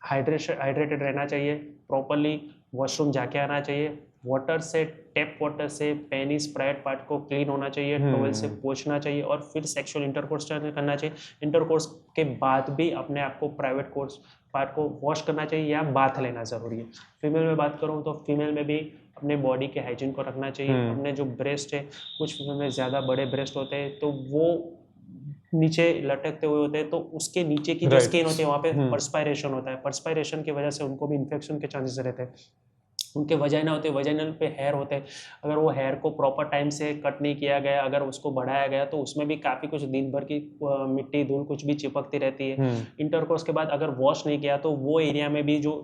हाइड्रेटेड रहना चाहिए, प्रॉपरली वॉशरूम जाके आना चाहिए, वाटर से, टैप वाटर से पेनिस प्राइवेट पार्ट को क्लीन होना चाहिए, टॉवेल से पोंछना चाहिए और फिर सेक्सुअल इंटरकोर्स करना चाहिए। इंटरकोर्स के बाद भी अपने आप को प्राइवेट कोर्स पार्ट को वॉश करना चाहिए या बाथ लेना ज़रूरी है। फीमेल में बात करूँ तो फीमेल में भी अपने बॉडी के हाइजीन को रखना चाहिए। अपने जो ब्रेस्ट है, कुछ फीमेल में ज़्यादा बड़े ब्रेस्ट होते हैं तो वो नीचे लटकते हुए होते हैं, तो उसके नीचे की जो स्किन होती है वहाँ पे पर्सपायरेशन होता है। पर्सपायरेशन की वजह से उनको भी इन्फेक्शन के चांसेस रहते हैं। उनके वजाइना होते हैं, वजाइनल पे हेयर होते हैं, अगर वो हेयर को प्रॉपर टाइम से कट नहीं किया गया, अगर उसको बढ़ाया गया तो उसमें भी काफ़ी कुछ दिन भर की मिट्टी धूल कुछ भी चिपकती रहती है। इंटरकोर्स के बाद अगर वॉश नहीं किया तो वो एरिया में भी जो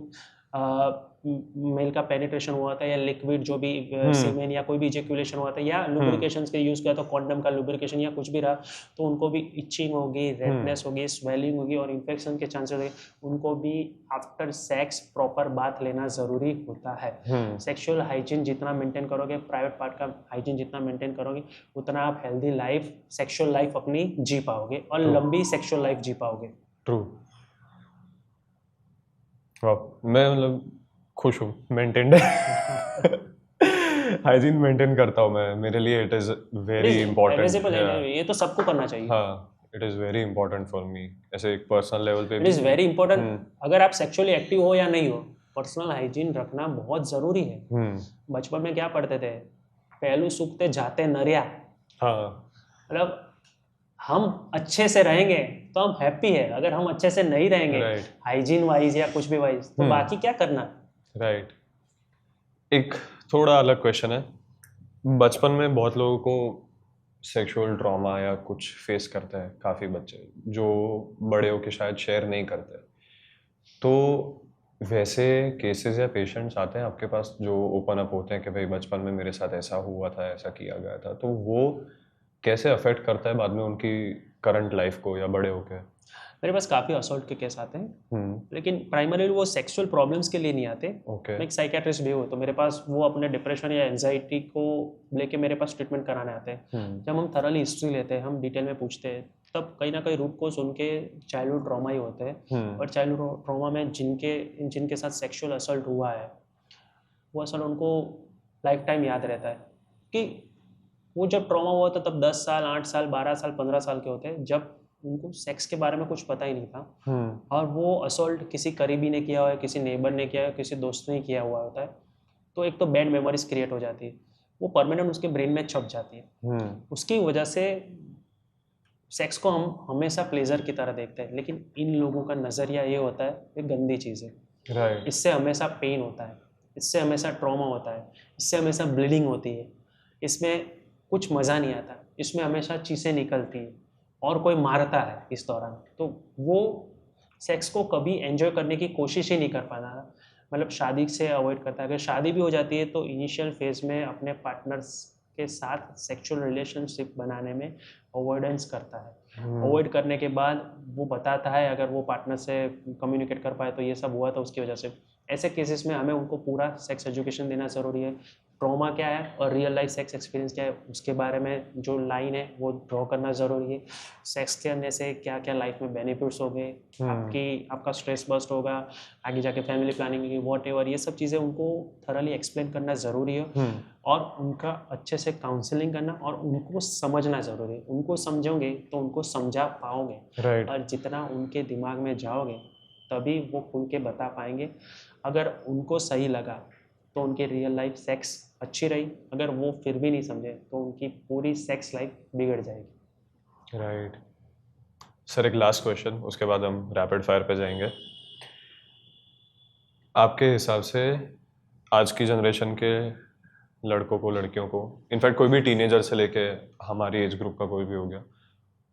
मेल का पेनिट्रेशन हुआ था या लिक्विड जो भी सीमेन या कोई भी इजेक्यूलेशन हुआ था या लुब्रिकेशन के यूज़ किया तो कॉन्डम का लुब्रिकेशन या कुछ भी रहा, तो उनको भी इचिंग होगी, रेडनेस होगी, स्वेलिंग होगी और इन्फेक्शन के चांसेस होंगे। उनको भी आफ्टर सेक्स प्रॉपर बाथ लेना ज़रूरी होता है। सेक्सुअल हाइजीन जितना मेंटेन करोगे, प्राइवेट पार्ट का हाइजीन जितना मेंटेन करोगे, उतना आप हेल्दी लाइफ, सेक्सुअल लाइफ अपनी जी पाओगे और लंबी सेक्सुअल लाइफ जी पाओगे। ट्रू। मैं मतलब खुश हूँ, मेंटेन्ड है। हाइजीन मेंटेन करता हूँ मैं, मेरे लिए इट इज़ वेरी इंपॉर्टेंट। ये तो सबको करना चाहिए। हाँ, it is very important for me, ऐसे एक पर्सनल लेवल पे इट इज़ वेरी इंपॉर्टेंट। अगर आप सेक्सुअली एक्टिव हो या नहीं हो, पर्सनल हाइजीन रखना बहुत ज़रूरी है। बचपन में क्या पढ़ते थे, पहलू सूखते जाते नरिया। हाँ, मतलब हम अच्छे से रहेंगे तो हम हैप्पी है, अगर हम अच्छे से नहीं रहेंगे हाइजीन वाइज या कुछ भी वाइज तो बाकी क्या करना। राइट। एक थोड़ा अलग क्वेश्चन है, बचपन में बहुत लोगों को सेक्सुअल ट्रॉमा या कुछ फेस करते हैं, काफ़ी बच्चे जो बड़े होके शायद शेयर नहीं करते, तो वैसे केसेस या पेशेंट्स आते हैं आपके पास जो ओपन अप होते हैं कि भाई बचपन में मेरे साथ ऐसा हुआ था, ऐसा किया गया था, तो वो कैसे अफेक्ट करता है बाद में उनकी करंट लाइफ को या बड़े होके? मेरे पास काफ़ी असॉल्ट के केस आते हैं, लेकिन प्राइमरीली वो सेक्सुअल प्रॉब्लम्स के लिए नहीं आते। मैं एक साइकेट्रिस्ट भी हूँ, तो मेरे पास वो अपने डिप्रेशन या एंजाइटी को लेके मेरे पास ट्रीटमेंट कराने आते हैं। जब हम थरली हिस्ट्री लेते हैं, हम डिटेल में पूछते हैं, तब कहीं ना कहीं रूट कोज उनके चाइल्डहुड ट्रॉमा ही होते हैं। और चाइल्डहुड ट्रॉमा में जिनके साथ सेक्सुअल असॉल्ट हुआ है, वो असॉल्ट उनको लाइफ टाइम याद रहता है। कि वो जब ट्रॉमा हुआ था तब 10 साल, 8 साल, 12 साल, 15 साल के होते हैं, जब उनको सेक्स के बारे में कुछ पता ही नहीं था। और वो असॉल्ट किसी करीबी ने किया हुआ है, किसी नेबर ने किया है, किसी दोस्त ने किया हुआ होता है, तो एक तो बैड मेमोरीज क्रिएट हो जाती है, वो परमानेंट उसके ब्रेन में छप जाती है। उसकी वजह से सेक्स को हम हमेशा प्लेजर की तरह देखते हैं, लेकिन इन लोगों का नज़रिया ये होता है ये गंदी चीज़ है, राइट, इससे हमेशा पेन होता है, इससे हमेशा ट्रॉमा होता है, इससे हमेशा ब्लीडिंग होती है, इसमें कुछ मज़ा नहीं आता, इसमें हमेशा चीज़ें निकलती हैं और कोई मारता है इस दौरान, तो वो सेक्स को कभी एंजॉय करने की कोशिश ही नहीं कर पाता, मतलब शादी से अवॉइड करता है। अगर शादी भी हो जाती है तो इनिशियल फेज में अपने पार्टनर्स के साथ सेक्सुअल रिलेशनशिप बनाने में अवॉइडेंस करता है। अवॉइड करने के बाद वो बताता है, अगर वो पार्टनर से कम्युनिकेट कर पाए तो ये सब हुआ था उसकी वजह से। ऐसे केसेस में हमें उनको पूरा सेक्स एजुकेशन देना ज़रूरी है, ट्रॉमा क्या है और रियल लाइफ सेक्स एक्सपीरियंस क्या है उसके बारे में जो लाइन है वो ड्रॉ करना ज़रूरी है। सेक्स करने से क्या क्या लाइफ में बेनिफिट्स हो गए, आपका स्ट्रेस बस्ट होगा, आगे जाके फैमिली प्लानिंग की वॉट एवर, ये सब चीज़ें उनको थरली एक्सप्लेन करना ज़रूरी है और उनका अच्छे से काउंसलिंग करना और उनको समझना ज़रूरी है। उनको समझोगे तो उनको समझा पाओगे, राइट, और जितना उनके दिमाग में जाओगे तभी वो खुल के बता पाएंगे। अगर उनको सही लगा तो उनकी रियल लाइफ सेक्स अच्छी रही, अगर वो फिर भी नहीं समझे तो उनकी पूरी सेक्स लाइफ बिगड़ जाएगी। राइट। सर एक लास्ट क्वेश्चन, उसके बाद हम रैपिड फायर पे जाएंगे। आपके हिसाब से आज की जनरेशन के लड़कों को, लड़कियों को, इनफैक्ट कोई भी टीनेजर से लेके हमारी एज ग्रुप का कोई भी हो गया,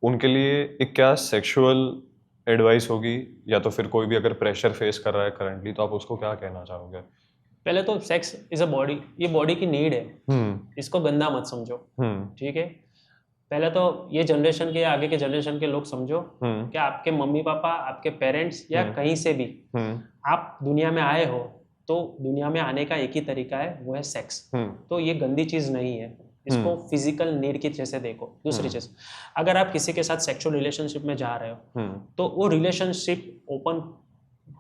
उनके लिए एक क्या सेक्सुअल एडवाइस होगी, या तो फिर कोई भी अगर प्रेशर फेस कर रहा है करंटली तो आप उसको क्या कहना चाहोगे? पहले तो सेक्स इज अ बॉडी, ये बॉडी की नीड है, इसको गंदा मत समझो, ठीक है। पहले तो ये जनरेशन के, आगे के जनरेशन के लोग समझो कि आपके मम्मी पापा, आपके पेरेंट्स या कहीं से भी आप दुनिया में आए हो तो दुनिया में आने का एक ही तरीका है, वो है सेक्स। तो ये गंदी चीज़ नहीं है, इसको फिजिकल नीड की जैसे देखो। दूसरी चीज़, अगर आप किसी के साथ सेक्सुअल रिलेशनशिप में जा रहे हो तो वो रिलेशनशिप ओपन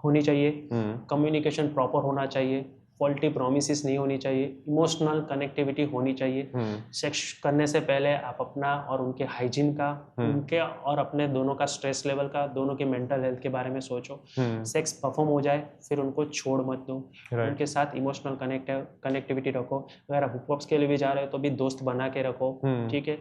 होनी चाहिए, कम्युनिकेशन प्रॉपर होना चाहिए, फॉल्टी प्रोमिसेस नहीं होनी चाहिए, इमोशनल कनेक्टिविटी होनी चाहिए। सेक्स करने से पहले आप अपना और उनके हाइजीन का, उनके और अपने दोनों का स्ट्रेस लेवल का, दोनों के मेंटल हेल्थ के बारे में सोचो। सेक्स परफॉर्म हो जाए फिर उनको छोड़ मत दो, उनके साथ इमोशनल कनेक्टिविटी रखो। अगर आप हुकअप्स के लिए भी जा रहे हो तो भी दोस्त बना के रखो, ठीक है।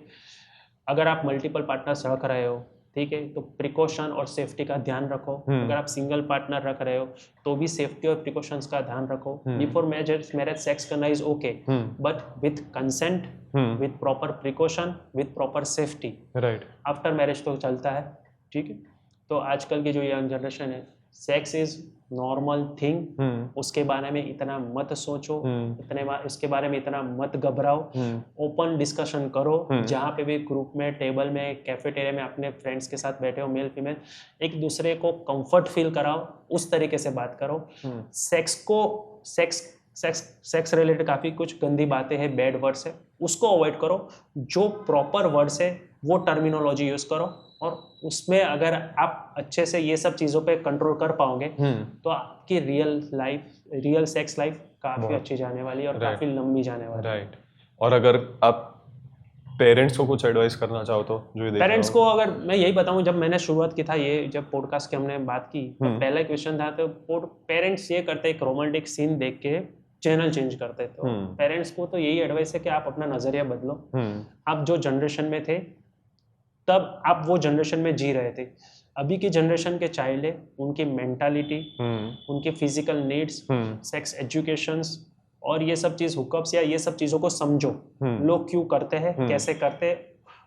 अगर आप मल्टीपल पार्टनर्स रख रहे हो, ठीक है, तो प्रिकॉशन और सेफ्टी का ध्यान रखो। अगर आप सिंगल पार्टनर रख रहे हो तो भी सेफ्टी और प्रिकॉशंस का ध्यान रखो। बिफोर मैरिज सेक्स करना is okay, but with consent, with proper precaution, with proper safety. Right. After marriage तो चलता है, ठीक है। तो आजकल की जो यंग जनरेशन है, सेक्स इज नॉर्मल थिंग, उसके बारे में इतना मत सोचो, इसके बारे में इतना मत घबराओ। ओपन डिस्कशन करो, जहाँ पे भी ग्रुप में, टेबल में, कैफेटेरिया में अपने फ्रेंड्स के साथ बैठे हो, मेल फीमेल, एक दूसरे को कंफर्ट फील कराओ, उस तरीके से बात करो। सेक्स रिलेटेड काफ़ी कुछ गंदी बातें हैं, बैड वर्ड्स है, उसको अवॉइड करो। जो प्रॉपर वर्ड्स है वो टर्मिनोलॉजी यूज़ करो, और उसमें अगर आप अच्छे से ये सब चीज़ों पे कंट्रोल कर पाओगे तो आपकी रियल सेक्स लाइफ काफ़ी अच्छी जाने वाली है और काफ़ी लंबी जाने वाली है। राइट। और अगर आप पेरेंट्स को कुछ एडवाइस करना चाहो तो, जो पेरेंट्स को अगर मैं यही बताऊं, जब मैंने शुरुआत की था, ये जब पॉडकास्ट की हमने बात की तो पहला क्वेश्चन था, तो पेरेंट्स ये करते एक रोमांटिक सीन देख के चैनल चेंज करते। तो पेरेंट्स को तो यही एडवाइस है कि आप अपना नज़रिया बदलो। आप जो जनरेशन में थे तब आप वो जनरेशन में जी रहे थे, अभी की जनरेशन के चाइल्ड है, उनकी मेंटालिटी, उनकी फिजिकल नीड्स, सेक्स एजुकेशंस और ये सब चीज़, हुकअप्स या ये सब चीज़ों को समझो। लोग क्यों करते हैं, कैसे करते हैं,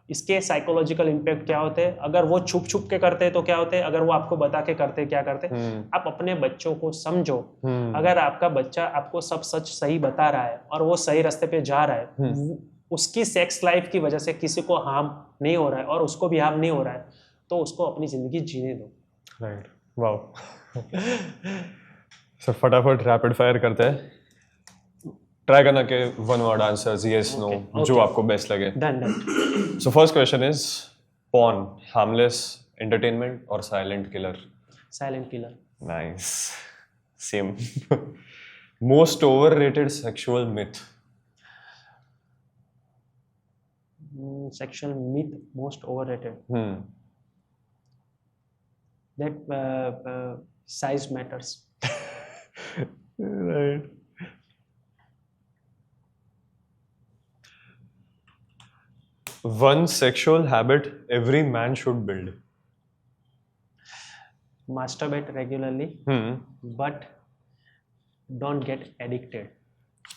इसके साइकोलॉजिकल इम्पैक्ट क्या होते हैं, अगर वो छुप छुप के करते हैं तो क्या होते हैं, अगर वो आपको बता के करते हैं क्या करते हैं। आप अपने बच्चों को समझो। अगर आपका बच्चा आपको सब सच सही बता रहा है और वो सही रास्ते पे जा रहा है, उसकी सेक्स लाइफ की वजह से किसी को हार्म नहीं हो रहा है और उसको भी हार्म नहीं हो रहा है, तो उसको अपनी ज़िंदगी जीने दो। राइट। वाओ। सर फटाफट रैपिड फायर करते हैं, ट्राई करना कि one word answers, yes no, जो आपको बेस्ट लगे। Done. So first question is, porn harmless entertainment और silent killer? Silent killer. Nice, same. Most overrated sexual myth? Sexual myth most overrated. That size matters. Right. one sexual habit every man should build? Masturbate regularly, but don't get addicted.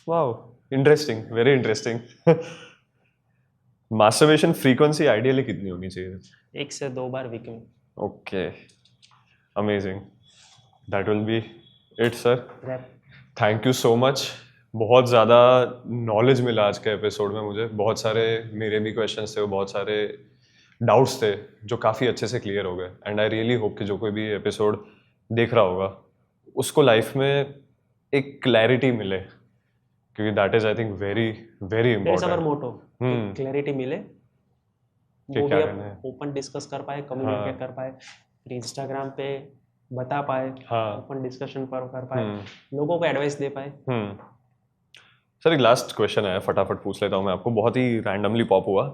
Wow, interesting, very interesting. Masturbation frequency ideally कितनी होनी चाहिए? 1 से 2 बार week में. Okay, amazing. That will be it, sir. Wrap. Thank you so much. बहुत ज़्यादा knowledge मिला आज के एपिसोड में मुझे. बहुत सारे मेरे भी क्वेश्चंस थे, बहुत सारे डाउट्स थे जो काफ़ी अच्छे से क्लियर हो गए. एंड आई रियली होप कि जो कोई भी एपिसोड देख रहा होगा उसको लाइफ में एक क्लैरिटी मिले, क्योंकि that is I think very very That's our important. motto. Clarity मिले, कि वो क्या भी करना है. ओपन डिस्कस कर पाए, कम्युनिकेट कर पाए, फिर इंस्टाग्राम पे बता पाए, हाँ. ओपन डिस्कशन पर कर पाए, लोगों को एडवाइस दे पाए. सर एक लास्ट क्वेश्चन है, फटाफट पूछ लेता हूँ मैं आपको. बहुत ही रैंडमली पॉप हुआ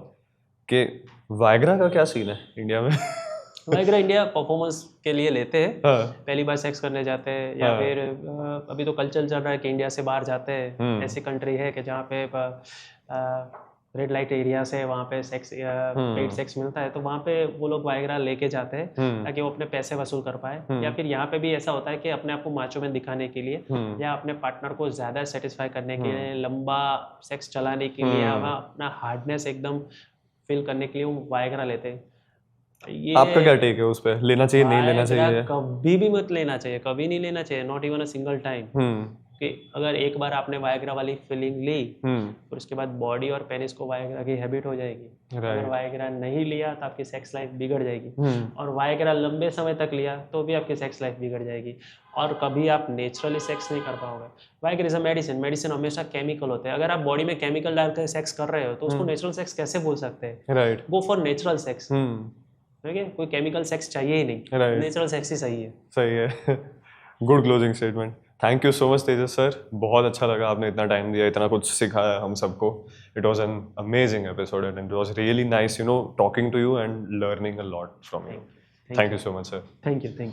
कि वायग्रा का क्या सीन है इंडिया में? वाइग्रा इंडिया परफॉर्मेंस के लिए लेते हैं. हाँ. पहली बार सेक्स करने जाते हैं, या हाँ. फिर अभी तो कल्चर चल रहा है कि इंडिया से बाहर जाते हैं. ऐसी कंट्री है कि जहाँ पे रेड लाइट एरिया से वहाँ पे सेक्स पेड सेक्स मिलता है, तो वहाँ पे वो लोग वाइग्रा लेके जाते हैं ताकि वो अपने पैसे वसूल कर पाए. या फिर यहाँ पे भी ऐसा होता है कि अपने आप को माचो में दिखाने के लिए, या अपने पार्टनर को ज़्यादा सेटिस्फाई करने के लिए, लंबा सेक्स चलाने के लिए, या अपना हार्डनेस एकदम फील करने के लिए वो वाइग्रा लेते हैं. ये आपका क्या टेक है उस पर? लेना चाहिए, नहीं लेना वाइग्रा चाहिए? कभी भी मत लेना चाहिए, कभी नहीं लेना चाहिए, not even a single time. कि अगर एक बार आपने वाइग्रा वाली फीलिंग ली, फिर उसके बाद बॉडी और पेनिस को वाइग्रा की हैबिट हो जाएगी. अगर वाइग्रा नहीं लिया तो आपकी सेक्स लाइफ बिगड़ जाएगी, और वाइग्रा लंबे समय तक लिया तो भी आपकी सेक्स लाइफ बिगड़ जाएगी, और कभी आप नेचुरली सेक्स नहीं कर पाओगे. Viagra is a medicine. Medicine हमेशा केमिकल होते हैं. अगर आप बॉडी में केमिकल डालकर सेक्स कर रहे हो तो उसको नेचुरल सेक्स कैसे बोल सकते हैं? Right. Go for natural sex. ठीक है, कोई केमिकल सेक्स चाहिए ही नहीं, नेचुरल सेक्स ही सही है. सही है. Good closing statement. Thank you so much Tejas sir. बहुत अच्छा लगा, आपने इतना टाइम दिया, इतना कुछ सिखाया हम सबको. It was an amazing episode and it was really nice, you know, talking to you and learning a lot from you. Thank you so much sir. Thank you.